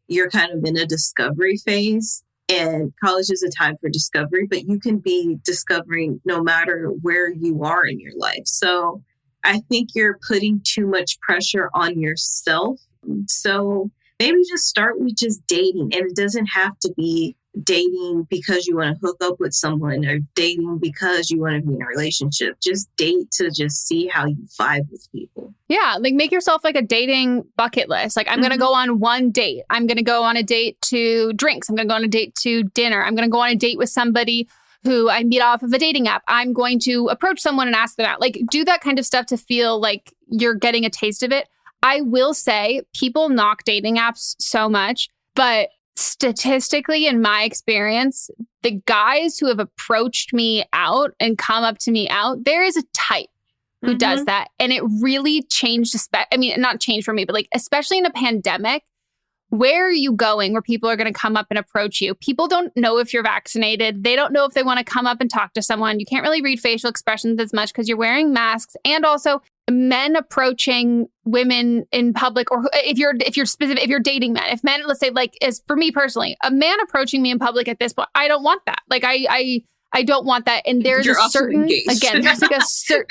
you're kind of in a discovery phase, and college is a time for discovery, but you can be discovering no matter where you are in your life. So I think you're putting too much pressure on yourself. So maybe just start with just dating, and it doesn't have to be dating because you want to hook up with someone or dating because you want to be in a relationship. Just date to just see how you vibe with people. Yeah, like make yourself like a dating bucket list. Like I'm going to go on one date. I'm going to go on a date to drinks. I'm going to go on a date to dinner. I'm going to go on a date with somebody who I meet off of a dating app. I'm going to approach someone and ask them out. Like do that kind of stuff to feel like you're getting a taste of it. I will say people knock dating apps so much, but statistically, in my experience, the guys who have approached me out and come up to me out, there is a type who does that. And it really changed, not changed for me, but like, especially in a pandemic, where are you going where people are going to come up and approach you? People don't know if you're vaccinated. They don't know if they want to come up and talk to someone. You can't really read facial expressions as much because you're wearing masks. And also men approaching women in public, or if you're dating men, if men, let's say like, as for me personally, a man approaching me in public at this point, I don't want that. Like I don't want that. And there's You're a certain, engaged. again, there's like a certain,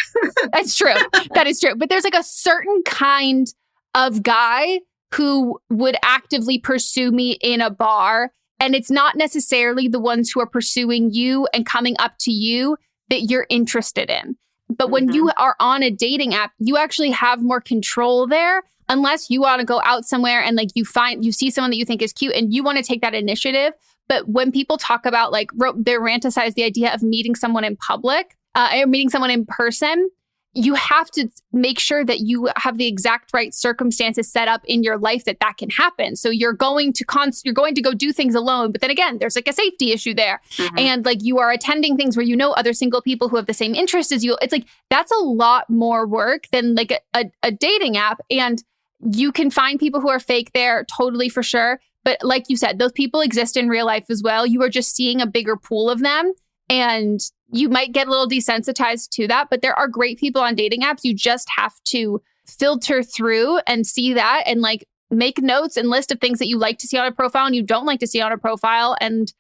that's true. That is true. But there's like a certain kind of guy who would actively pursue me in a bar. And it's not necessarily the ones who are pursuing you and coming up to you that you're interested in. But when you are on a dating app, you actually have more control there, unless you want to go out somewhere and like you see someone that you think is cute and you want to take that initiative. But when people talk about like they romanticize the idea of meeting someone in public or meeting someone in person, you have to make sure that you have the exact right circumstances set up in your life that can happen. So you're going to go do things alone. But then again, there's like a safety issue there. And like you are attending things where you know other single people who have the same interests as you. It's like, that's a lot more work than like a dating app. And you can find people who are fake there, totally for sure. But like you said, those people exist in real life as well. You are just seeing a bigger pool of them. And you might get a little desensitized to that, but there are great people on dating apps. You just have to filter through and see that and like make notes and list of things that you like to see on a profile and you don't like to see on a profile. And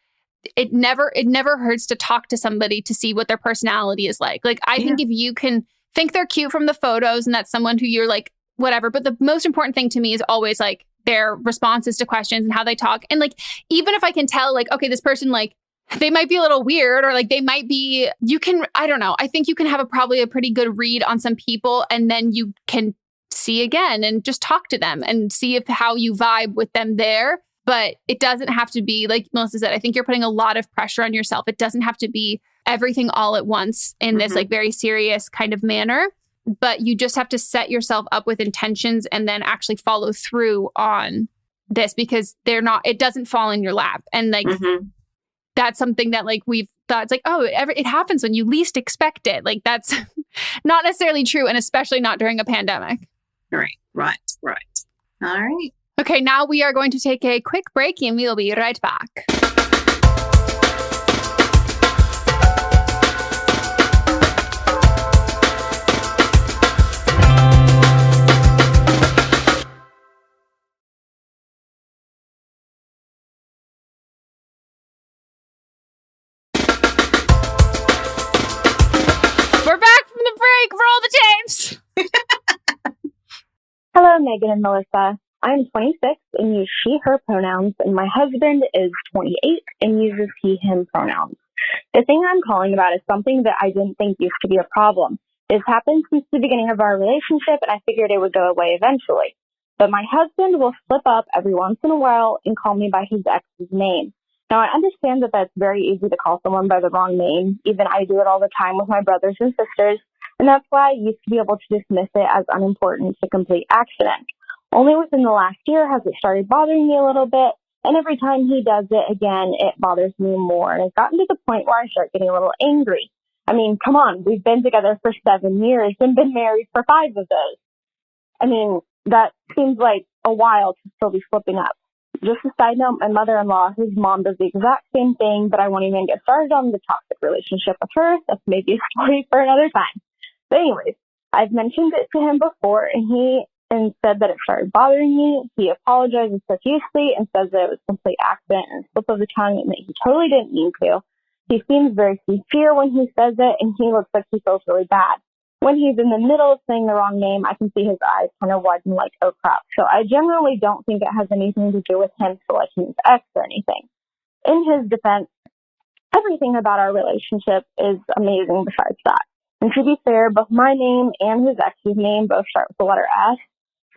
it never hurts to talk to somebody to see what their personality is like. Like I think if you can think they're cute from the photos and that's someone who you're like, whatever. But the most important thing to me is always like their responses to questions and how they talk. And like, even if I can tell like, okay, this person like, they might be a little weird or like they might be, I don't know. I think you can have probably a pretty good read on some people and then you can see again and just talk to them and see how you vibe with them there. But it doesn't have to be, like Melissa said, I think you're putting a lot of pressure on yourself. It doesn't have to be everything all at once in this like very serious kind of manner. But you just have to set yourself up with intentions and then actually follow through on this because it doesn't fall in your lap. And like, that's something that like we've thought it's like, oh, it happens when you least expect it. Like that's not necessarily true. And especially not during a pandemic. Right. All right. Okay, now we are going to take a quick break and we'll be right back. We're back from the break. Roll the tapes. Hello, Meghan and Melisa. I'm 26 and use she, her pronouns, and my husband is 28 and uses he, him pronouns. The thing I'm calling about is something that I didn't think used to be a problem. This happened since the beginning of our relationship, and I figured it would go away eventually. But my husband will slip up every once in a while and call me by his ex's name. Now, I understand that that's very easy to call someone by the wrong name. Even I do it all the time with my brothers and sisters, and that's why I used to be able to dismiss it as unimportant to complete accident. Only within the last year has it started bothering me a little bit, And every time he does it again, it bothers me more. And it's gotten to the point where I start getting a little angry. I mean, come on, we've been together for 7 years and been married for 5 of those. I mean, that seems like a while to still be slipping up. Just a side note, my mother-in-law, his mom does the exact same thing, but I won't even get started on the toxic relationship with her. That's maybe a story for another time. But anyways, I've mentioned it to him before, and said that it started bothering me. He apologizes profusely and says that it was a complete accident and a slip of the tongue and that he totally didn't mean to. He seems very sincere when he says it, and he looks like he feels really bad. When he's in the middle of saying the wrong name, I can see his eyes kind of widen like, oh crap. So I generally don't think it has anything to do with him selecting his ex or anything. In his defense, everything about our relationship is amazing besides that. And to be fair, both my name and his ex's name both start with the letter S,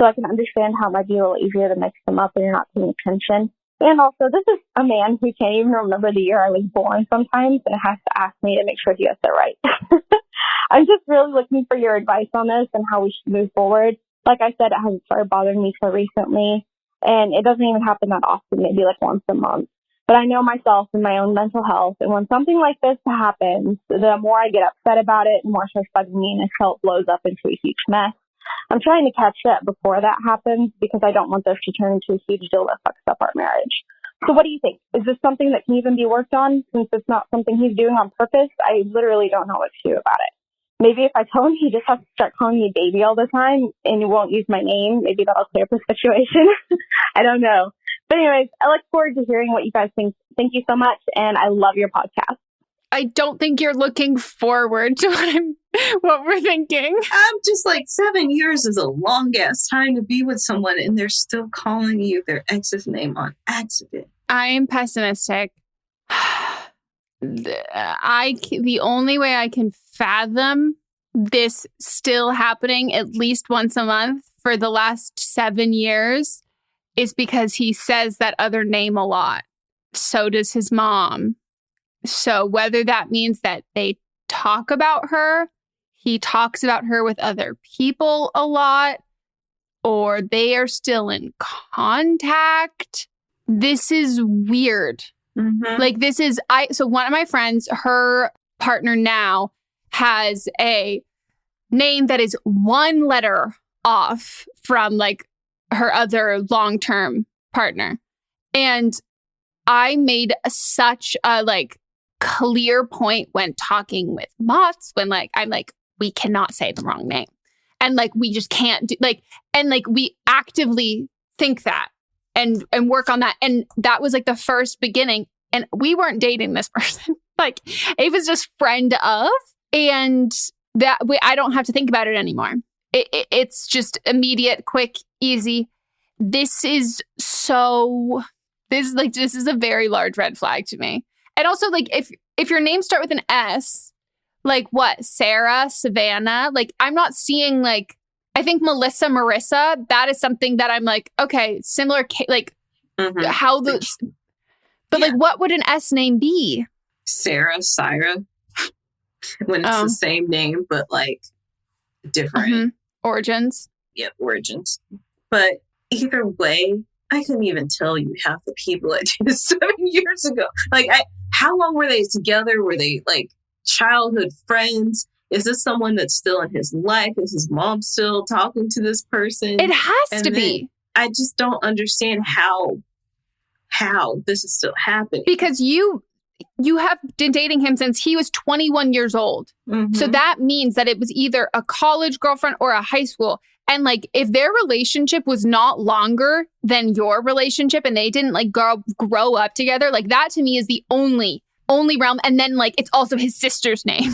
so I can understand how it might be a little easier to mix them up when you're not paying attention. And also, this is a man who can't even remember the year I was born sometimes and has to ask me to make sure he gets it right. I'm just really looking for your advice on this and how we should move forward. Like I said, it hasn't started bothering me so recently, and it doesn't even happen that often, maybe like once a month. But I know myself and my own mental health, and when something like this happens, the more I get upset about it, the more it starts bugging me, and until it blows up into a huge mess. I'm trying to catch it before that happens because I don't want this to turn into a huge deal that fucks up our marriage. So what do you think? Is this something that can even be worked on since it's not something he's doing on purpose? I literally don't know what to do about it. Maybe if I tell him he just has to start calling me baby all the time and he won't use my name, maybe that'll clear up the situation. I don't know. But anyways, I look forward to hearing what you guys think. Thank you so much, and I love your podcast. I don't think you're looking forward to what we're thinking. I'm just like, 7 years is a long ass time to be with someone, and they're still calling you their ex's name on accident. I am pessimistic. The only way I can fathom this still happening at least once a month for the last 7 years is because he says that other name a lot. So does his mom. So whether that means that they talk about her, he talks about her with other people a lot, or they are still in contact. This is weird. Mm-hmm. Like so one of my friends, her partner now has a name that is one letter off from like her other long-term partner. And I made such a like clear point when talking with Mott's when like, I'm like, we cannot say the wrong name. And like, we just can't do like, and like, we actively think that and work on that. And that was like the first beginning. And we weren't dating this person. Like it was just friend of, and that way I don't have to think about it anymore. It's just immediate, quick, easy. This is a very large red flag to me. And also like if your names start with an S, like what? Sarah, Savannah, like I'm not seeing like, I think Melissa, Marissa, that is something that I'm like, okay, similar, like how those, but like what would an S name be? Sarah, Syra, when it's the same name, but like different origins. Yeah, origins. But either way, I couldn't even tell you half the people I dated 7 years ago. Like, how long were they together? Were they like childhood friends? Is this someone that's still in his life? Is his mom still talking to this person? It has to be. I just don't understand how this is still happening. Because you have been dating him since he was 21 years old. Mm-hmm. So that means that it was either a college girlfriend or a high school. And like, if their relationship was not longer than your relationship and they didn't like grow up together, like that to me is the only realm. And then like, it's also his sister's name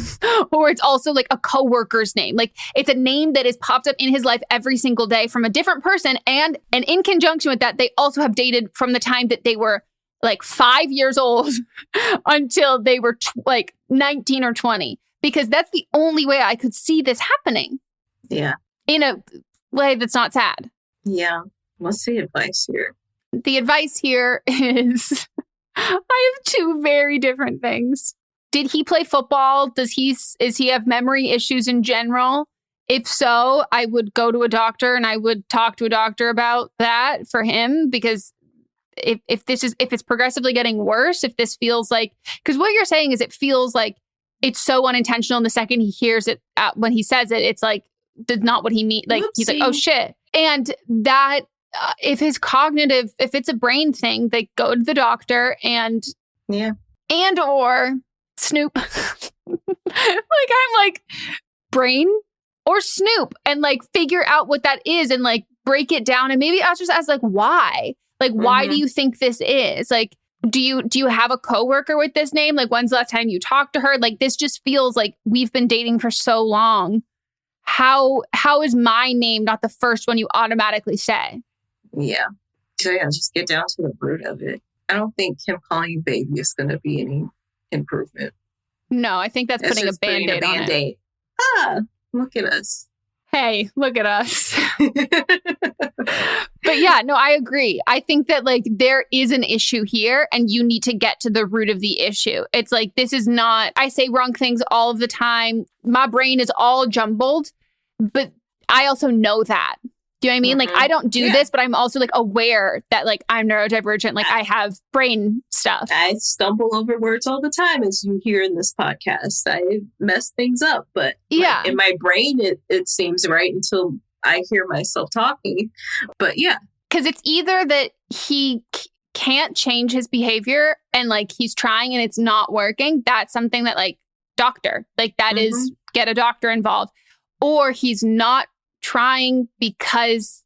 or it's also like a coworker's name. Like it's a name that is popped up in his life every single day from a different person. And in conjunction with that, they also have dated from the time that they were like 5 years old until they were like 19 or 20, because that's the only way I could see this happening. Yeah. In a way that's not sad. Yeah. What's the advice here? The advice here is I have two very different things. Did he play football? Is he have memory issues in general? If so, I would go to a doctor and I would talk to a doctor about that for him, because if it's progressively getting worse, if this feels like, because what you're saying is it feels like it's so unintentional. And the second he hears it, when he says it, it's like, that's not what he means. Like, Whoopsie. he's like, oh shit. And that, if it's a brain thing, they go to the doctor and or Snoop. Like, I'm like, brain or Snoop, and like figure out what that is and like break it down. And maybe I'll just ask, like, why? Like, why do you think this is? Like, do you have a coworker with this name? Like, when's the last time you talked to her? Like, this just feels like we've been dating for so long. How is my name not the first one you automatically say? Yeah. So yeah, just get down to the root of it. I don't think him calling you baby is going to be any improvement. No, I think that's putting a Band-Aid on it. Ah, look at us. Hey, look at us. But yeah, no, I agree. I think that like there is an issue here and you need to get to the root of the issue. It's like, this is not, I say wrong things all of the time. My brain is all jumbled, but I also know that. Do you know what I mean? Like, I don't do this, but I'm also like aware that like I'm neurodivergent. Like I have brain stuff. I stumble over words all the time, as you hear in this podcast. I mess things up, but like, in my brain, it seems right until I hear myself talking. But yeah. Because it's either that he can't change his behavior and like he's trying and it's not working. That's something that like doctor, like that is get a doctor involved. Or he's not trying because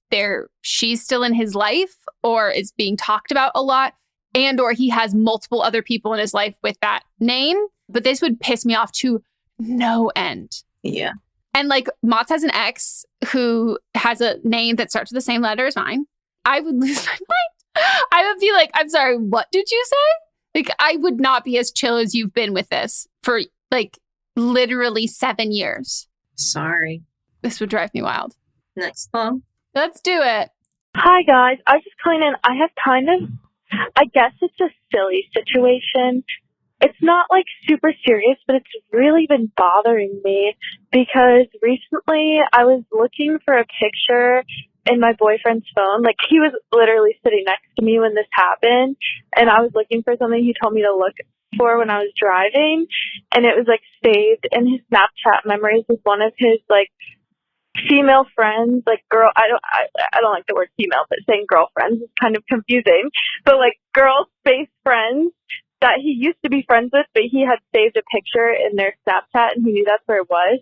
she's still in his life or is being talked about a lot, and or he has multiple other people in his life with that name. But this would piss me off to no end. Yeah. And like Mott's has an ex who has a name that starts with the same letter as mine. I would lose my mind. I would be like, I'm sorry, what did you say? Like, I would not be as chill as you've been with this for like literally 7 years. Sorry. This would drive me wild. Next call. Let's do it. Hi, guys. I was just calling in. I have kind of, I guess it's a silly situation. It's not like super serious, but it's really been bothering me because recently I was looking for a picture in my boyfriend's phone. Like, he was literally sitting next to me when this happened, and I was looking for something he told me to look for when I was driving, and it was like saved in his Snapchat memories with one of his like female friends, like girl. I don't like the word female, but saying girlfriends is kind of confusing. But like girl space friends that he used to be friends with, but he had saved a picture in their Snapchat and he knew that's where it was.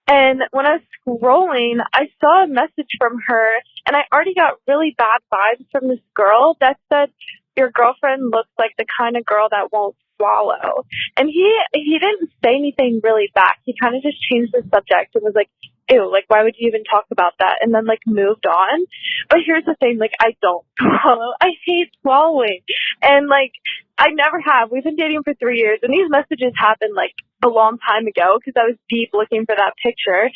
And when I was scrolling, I saw a message from her, and I already got really bad vibes from this girl that said, your girlfriend looks like the kind of girl that won't swallow. And he didn't say anything really back. He kind of just changed the subject and was like, ew, like, why would you even talk about that? And then, like, moved on. But here's the thing, like, I don't swallow. I hate swallowing. And, like, I never have. We've been dating for 3 years, and these messages happened, like, a long time ago because I was deep looking for that picture.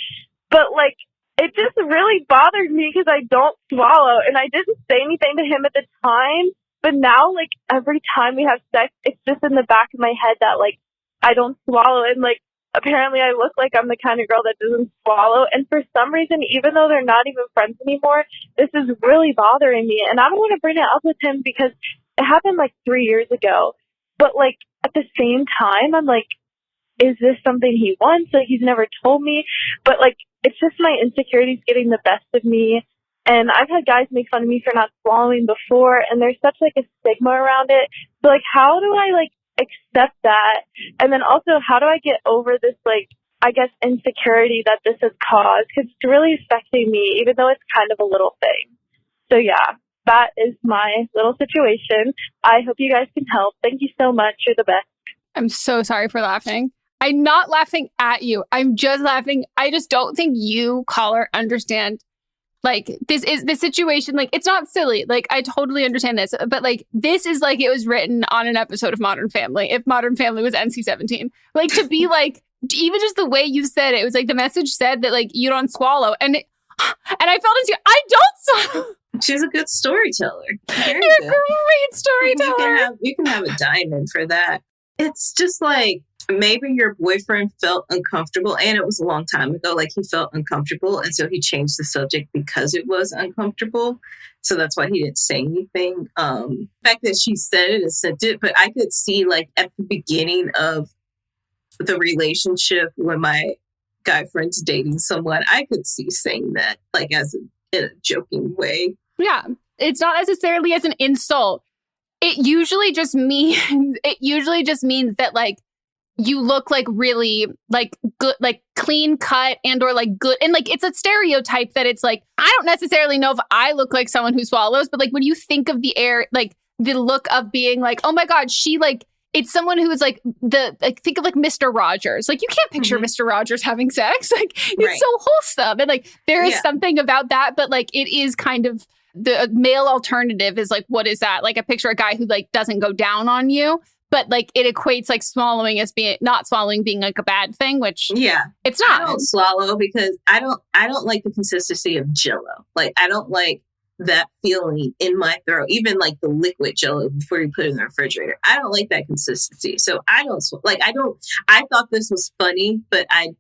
But, like, it just really bothered me because I don't swallow. And I didn't say anything to him at the time. But now, like, every time we have sex, it's just in the back of my head that, like, I don't swallow. And, like, apparently I look like I'm the kind of girl that doesn't swallow. And for some reason, even though they're not even friends anymore, this is really bothering me. And I don't want to bring it up with him because it happened like 3 years ago. But like at the same time, I'm like, is this something he wants? Like, he's never told me. But like, it's just my insecurities getting the best of me. And I've had guys make fun of me for not swallowing before. And there's such like a stigma around it. So like, how do I like accept that? And then also, how do I get over this, like, I guess, insecurity that this has caused? Because it's really affecting me, even though it's kind of a little thing. So yeah, that is my little situation. I hope you guys can help. Thank you so much. You're the best. I'm so sorry for laughing. I'm not laughing at you. I'm just laughing. I just don't think you, caller, understand. Like, this is the situation. Like, it's not silly. Like, I totally understand this. But, like, this is like it was written on an episode of Modern Family. If Modern Family was NC-17. Like, to be like, even just the way you said it was like the message said that, like, you don't swallow. And I felt into I don't swallow. She's a good storyteller. You're a great storyteller. You can have a diamond for that. It's just like, maybe your boyfriend felt uncomfortable, and it was a long time ago. Like, he felt uncomfortable, and so he changed the subject because it was uncomfortable. So that's why he didn't say anything. The fact that she said it and sent it, but I could see, like, at the beginning of the relationship when my guy friend's dating someone, I could see saying that, like, in a joking way. Yeah, it's not necessarily as an insult. It usually just means that, like, you look like really like good, like clean cut and or like good. And like, it's a stereotype that it's like, I don't necessarily know if I look like someone who swallows, but like when you think of the air, like the look of being like, oh my God, she like, it's someone who is like think of like Mr. Rogers. Like, you can't picture Mr. Rogers having sex. Like, it's so wholesome. And like, there is something about that, but like, it is kind of the male alternative is like, what is that? Like, I picture a guy who like doesn't go down on you. But like, it equates like swallowing as being not swallowing being like a bad thing, which it's not. I don't swallow because I don't like the consistency of Jell-O. Like, I don't like that feeling in my throat, even like the liquid Jell-O before you put it in the refrigerator. I don't like that consistency. So I thought this was funny, but I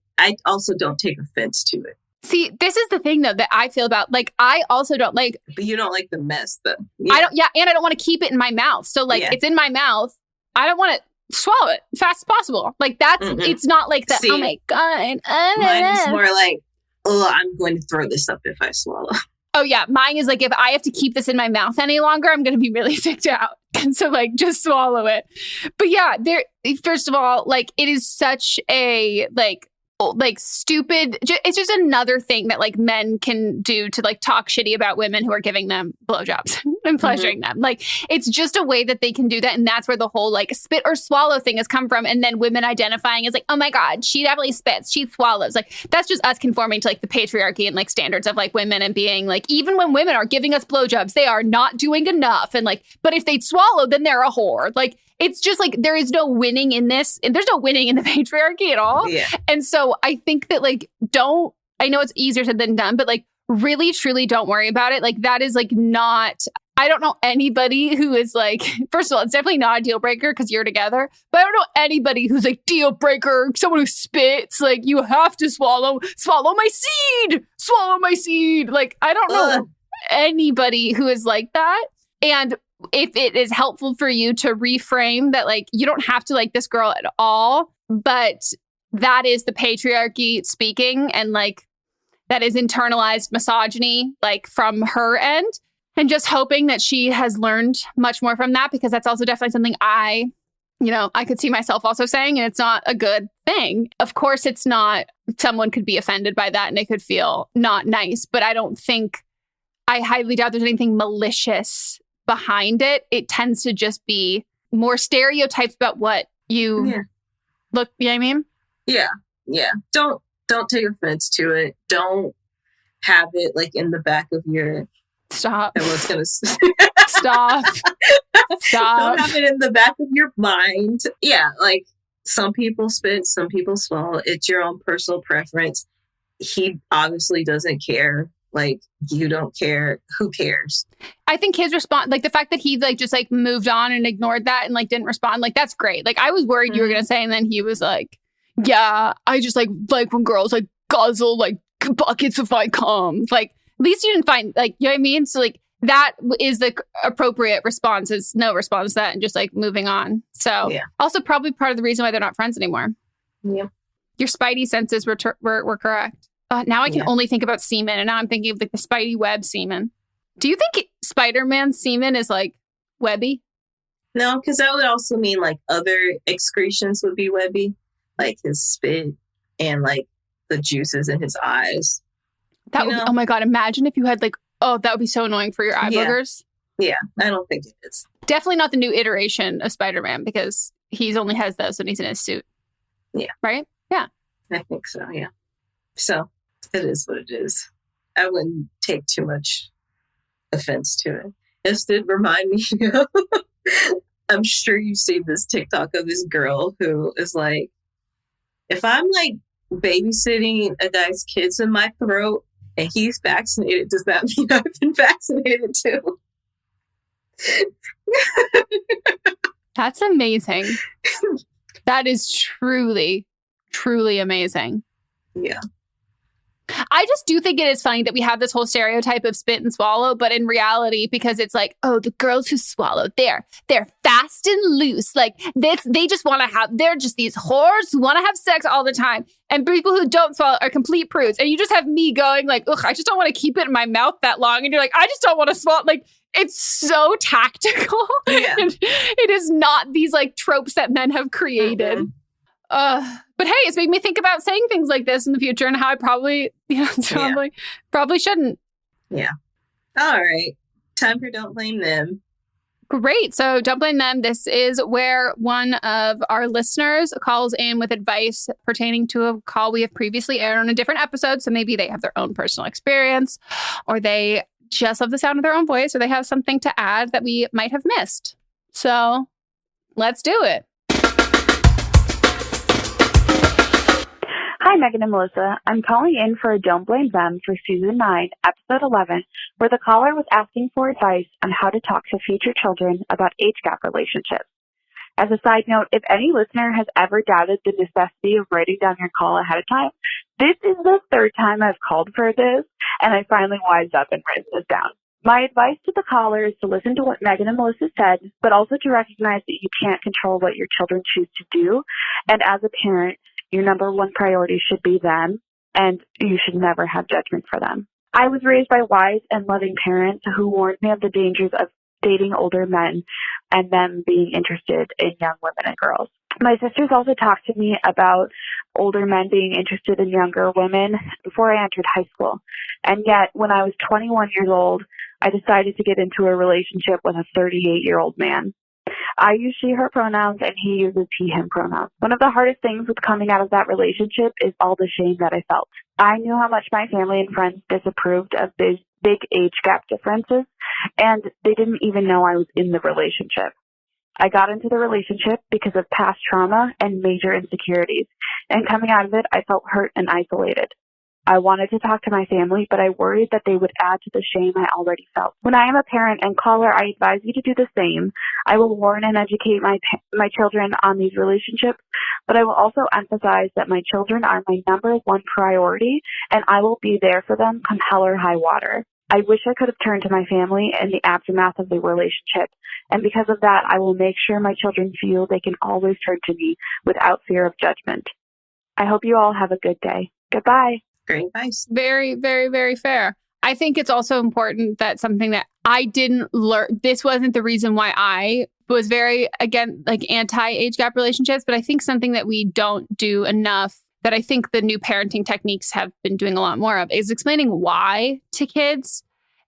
also don't take offense to it. See, this is the thing though that I feel about, like, I also don't like. But you don't like the mess though. I don't. Yeah. And I don't want to keep it in my mouth. So like, it's in my mouth. I don't want to swallow it as fast as possible. Like, that's, it's not like that. Oh my God. Mine is more like, oh, I'm going to throw this up if I swallow. Oh yeah. Mine is like, if I have to keep this in my mouth any longer, I'm going to be really sicked out. And so like, just swallow it. But yeah, first of all, like, it is such a like stupid, it's just another thing that like men can do to like talk shitty about women who are giving them blowjobs and pleasuring them. Like, it's just a way that they can do that. And that's where the whole like spit or swallow thing has come from. And then women identifying as like, oh my God, she definitely spits, she swallows. Like, that's just us conforming to like the patriarchy and like standards of like women and being like, even when women are giving us blowjobs, they are not doing enough. And like, but if they swallow, then they're a whore. Like, it's just like, there is no winning in this. And there's no winning in the patriarchy at all. Yeah. And so I think that like, I know it's easier said than done, but like, really, truly don't worry about it. Like, that is like not, I don't know anybody who is like, first of all, it's definitely not a deal breaker because you're together, but I don't know anybody who's like deal breaker, someone who spits, like, you have to swallow my seed. Like, I don't know anybody who is like that. And if it is helpful for you to reframe that, like, you don't have to like this girl at all, but that is the patriarchy speaking, and like, that is internalized misogyny, like, from her end, and just hoping that she has learned much more from that, because that's also definitely something I could see myself also saying, and it's not a good thing. Of course, it's not. Someone could be offended by that and they could feel not nice, but I highly doubt there's anything malicious behind it. It tends to just be more stereotypes about what you look, you know what I mean? Yeah. Don't take offense to it. Don't have it like in the back of your... Stop. I was going to... Stop. Don't have it in the back of your mind. Yeah, like, some people spit, some people swallow. It's your own personal preference. He obviously doesn't care. Like, you don't care. Who cares? I think his response, like the fact that he like just like moved on and ignored that and like didn't respond, like, that's great. Like, I was worried you were going to say, and then he was like, yeah, I just like when girls like guzzle like buckets of my cum. Like, at least you didn't find, like, you know what I mean? So like, that is the appropriate response, is no response to that and just like moving on. So also probably part of the reason why they're not friends anymore. Yeah. Your spidey senses were correct. Now I can only think about semen, and now I'm thinking of like the spidey web semen. Do you think Spider-Man's semen is like webby? No, because that would also mean like other excretions would be webby, like his spit and like the juices in his eyes. That would, oh my God, imagine if you had like, that would be so annoying for your eye boogers. Yeah, I don't think it is. Definitely not the new iteration of Spider-Man, because he only has those when he's in his suit. Yeah. Right? Yeah. I think so, yeah. So it is what it is. I wouldn't take too much offense to it. This did remind me of, I'm sure you've seen this TikTok of this girl who is like, if I'm like babysitting a guy's kids in my throat and he's vaccinated, does that mean I've been vaccinated too? That's amazing. That is truly, truly amazing. Yeah. I just do think it is funny that we have this whole stereotype of spit and swallow, but in reality, because it's like, oh, the girls who swallow, they're fast and loose. Like they just want to have, they're just these whores who want to have sex all the time. And people who don't swallow are complete prudes. And you just have me going like, ugh, I just don't want to keep it in my mouth that long. And you're like, I just don't want to swallow. Like, it's so tactical. Yeah. It is not these like tropes that men have created. Mm-hmm. But hey, it's made me think about saying things like this in the future and how I probably shouldn't. Yeah. All right. Time for Don't Blame Them. Great. So Don't Blame Them. This is where one of our listeners calls in with advice pertaining to a call we have previously aired on a different episode. So maybe they have their own personal experience, or they just love the sound of their own voice, or they have something to add that we might have missed. So let's do it. Hi, Meghan and Melisa. I'm calling in for a Don't Blame Them for Season 9, Episode 11, where the caller was asking for advice on how to talk to future children about age gap relationships. As a side note, if any listener has ever doubted the necessity of writing down your call ahead of time, this is the third time I've called for this, and I finally wised up and written this down. My advice to the caller is to listen to what Meghan and Melisa said, but also to recognize that you can't control what your children choose to do, and as a parent, your number one priority should be them, and you should never have judgment for them. I was raised by wise and loving parents who warned me of the dangers of dating older men and them being interested in young women and girls. My sisters also talked to me about older men being interested in younger women before I entered high school. And yet, when I was 21 years old, I decided to get into a relationship with a 38-year-old man. I use she, her pronouns, and he uses he, him pronouns. One of the hardest things with coming out of that relationship is all the shame that I felt. I knew how much my family and friends disapproved of big age gap differences, and they didn't even know I was in the relationship. I got into the relationship because of past trauma and major insecurities, and coming out of it, I felt hurt and isolated. I wanted to talk to my family, but I worried that they would add to the shame I already felt. When I am a parent and caller, I advise you to do the same. I will warn and educate my children on these relationships, but I will also emphasize that my children are my number one priority, and I will be there for them come hell or high water. I wish I could have turned to my family in the aftermath of the relationship, and because of that, I will make sure my children feel they can always turn to me without fear of judgment. I hope you all have a good day. Goodbye. Great advice. Very, very, very fair. I think it's also important that something that I didn't learn, this wasn't the reason why I was very, again, like anti-age gap relationships, but I think something that we don't do enough, that I think the new parenting techniques have been doing a lot more of, is explaining why to kids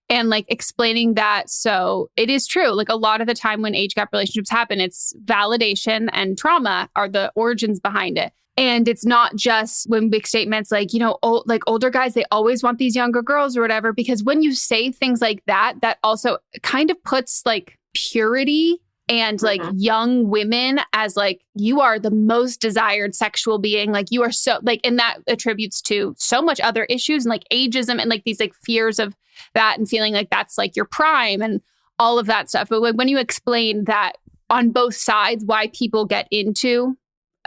and like explaining that. So it is true. Like a lot of the time when age gap relationships happen, it's validation and trauma are the origins behind it. And it's not just when big statements like, you know, like older guys, they always want these younger girls or whatever, because when you say things like that, that also kind of puts like purity and like young women as like, you are the most desired sexual being. Like you are so like, and that attributes to so much other issues and like ageism and like these like fears of that and feeling like that's like your prime and all of that stuff. But when you explain that on both sides, why people get into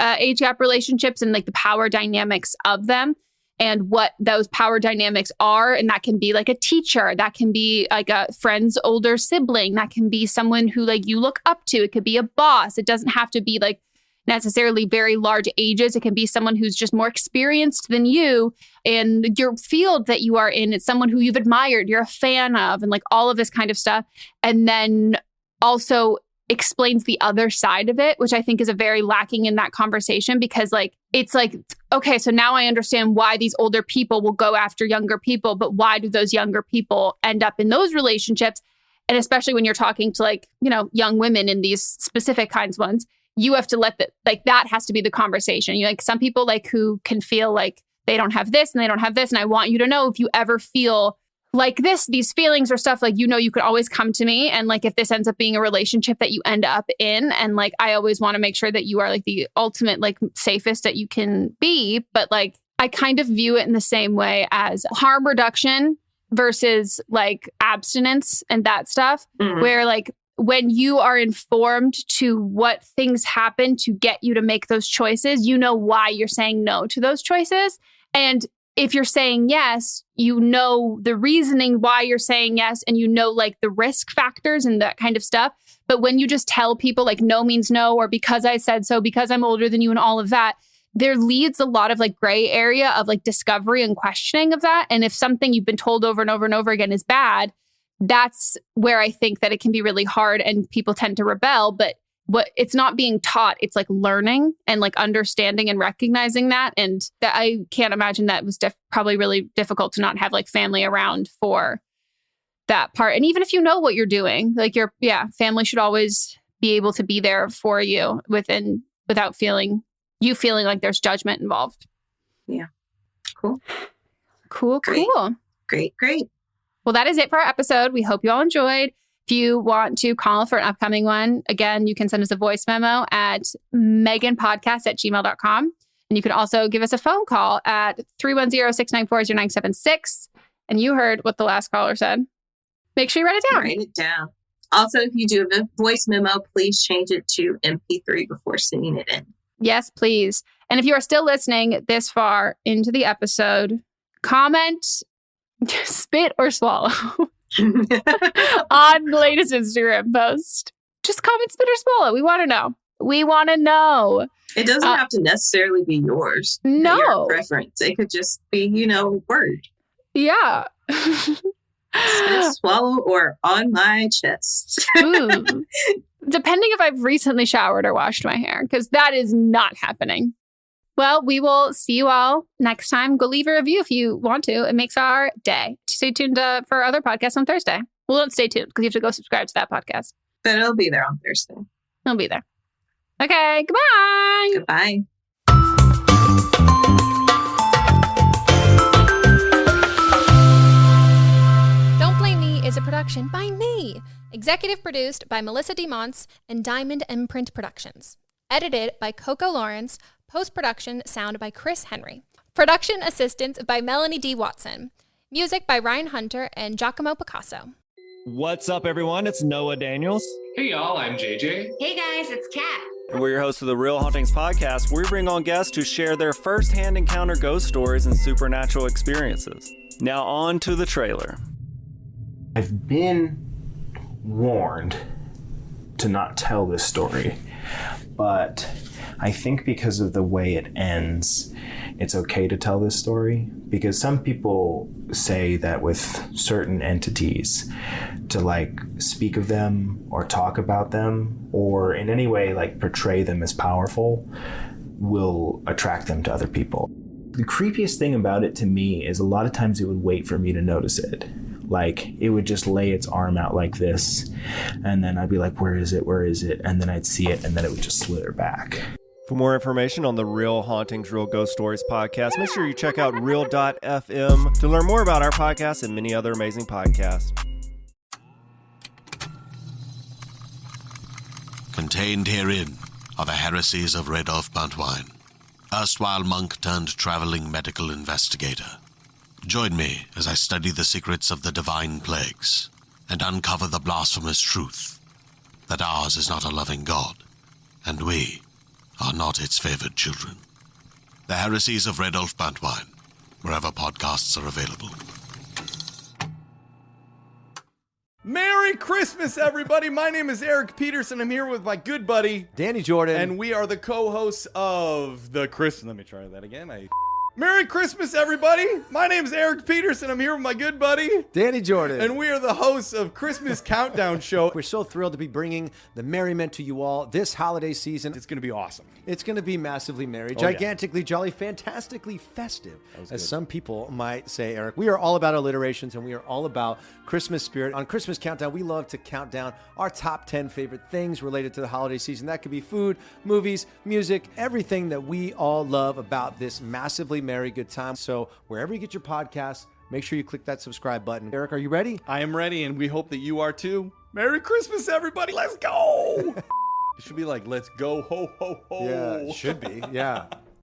age gap relationships and like the power dynamics of them and what those power dynamics are. And that can be like a teacher, that can be like a friend's older sibling, that can be someone who like you look up to. It could be a boss. It doesn't have to be like necessarily very large ages. It can be someone who's just more experienced than you in your field that you are in. It's someone who you've admired, you're a fan of, and like all of this kind of stuff. And then also explains the other side of it, which I think is a very lacking in that conversation, because like, it's like, okay, so now I understand why these older people will go after younger people, but why do those younger people end up in those relationships? And especially when you're talking to like, you know, young women in these specific kinds of ones, you have to let that, like that has to be the conversation. You like some people like who can feel like they don't have this and they don't have this. And I want you to know if you ever feel like this, these feelings or stuff, like, you know, you could always come to me. And like, if this ends up being a relationship that you end up in, and like, I always want to make sure that you are like the ultimate, like safest that you can be. But like, I kind of view it in the same way as harm reduction versus like abstinence and that stuff, where like when you are informed to what things happen to get you to make those choices, you know why you're saying no to those choices. And if you're saying yes, you know the reasoning why you're saying yes, and you know like the risk factors and that kind of stuff. But when you just tell people like no means no, or because I said so, because I'm older than you and all of that, there leads a lot of like gray area of like discovery and questioning of that. And if something you've been told over and over and over again is bad, that's where I think that it can be really hard and people tend to rebel. But what it's not being taught, it's like learning and like understanding and recognizing that. And that I can't imagine that was probably really difficult to not have like family around for that part. And even if you know what you're doing, like family should always be able to be there for you without feeling like there's judgment involved. Yeah. Cool. Great. Great. Well, that is it for our episode. We hope you all enjoyed. If you want to call for an upcoming one, again, you can send us a voice memo at meghanpodcast@gmail.com. And you can also give us a phone call at 310-694-0976. And you heard what the last caller said. Make sure you write it down. Write it down. Also, if you do a voice memo, please change it to MP3 before sending it in. Yes, please. And if you are still listening this far into the episode, comment, spit or swallow on the latest Instagram post. Just comment, spit or swallow. We want to know. It doesn't have to necessarily be yours. No. Your preference. It could just be, word. Yeah. Spit, swallow, or on my chest. Depending if I've recently showered or washed my hair, because that is not happening. Well, we will see you all next time. Go leave a review if you want to. It makes our day. Stay tuned for other podcasts on Thursday. Well, don't stay tuned because you have to go subscribe to that podcast. But it'll be there on Thursday. It'll be there. Okay, goodbye. Goodbye. Don't Blame Me is a production by me. Executive produced by Melissa DeMonts and Diamond Imprint Productions. Edited by Coco Lawrence. Post-production sound by Chris Henry. Production assistance by Melanie D. Watson. Music by Ryan Hunter and Giacomo Picasso. What's up, everyone? It's Noah Daniels. Hey, y'all. I'm JJ. Hey, guys. It's Kat. And we're your hosts of the Real Hauntings podcast, where we bring on guests who share their first-hand encounter ghost stories and supernatural experiences. Now on to the trailer. I've been warned to not tell this story, but I think because of the way it ends, it's okay to tell this story, because some people say that with certain entities, to like speak of them or talk about them or in any way like portray them as powerful will attract them to other people. The creepiest thing about it to me is a lot of times it would wait for me to notice it. Like it would just lay its arm out like this, and then I'd be like, where is it? And then I'd see it, and then it would just slither back. For more information on the Real Hauntings, Real Ghost Stories podcast, make sure you check out real.fm to learn more about our podcast and many other amazing podcasts. Contained herein are the heresies of Radolf Buntwine, erstwhile monk turned traveling medical investigator. Join me as I study the secrets of the divine plagues and uncover the blasphemous truth that ours is not a loving God, and we are not its favored children. The heresies of Radolf Buntwine, wherever podcasts are available. Merry Christmas, everybody. My name is Eric Peterson. I'm here with my good buddy, Danny Jordan. And we are the co-hosts of the Christmas. Let me try that again. Merry Christmas, everybody. My name is Eric Peterson. I'm here with my good buddy, Danny Jordan. And we are the hosts of Christmas Countdown Show. We're so thrilled to be bringing the merriment to you all this holiday season. It's going to be awesome. It's going to be massively merry, gigantically jolly, fantastically festive, as some people might say, Eric. We are all about alliterations, and we are all about Christmas spirit. On Christmas Countdown, we love to count down our top 10 favorite things related to the holiday season. That could be food, movies, music, everything that we all love about this massively merry good time. So wherever you get your podcasts, make sure you click that subscribe button. Eric, are you ready? I am ready, and we hope that you are too. Merry Christmas, everybody. Let's go. It should be like, let's go, ho, ho, ho. Yeah, it should be. Yeah.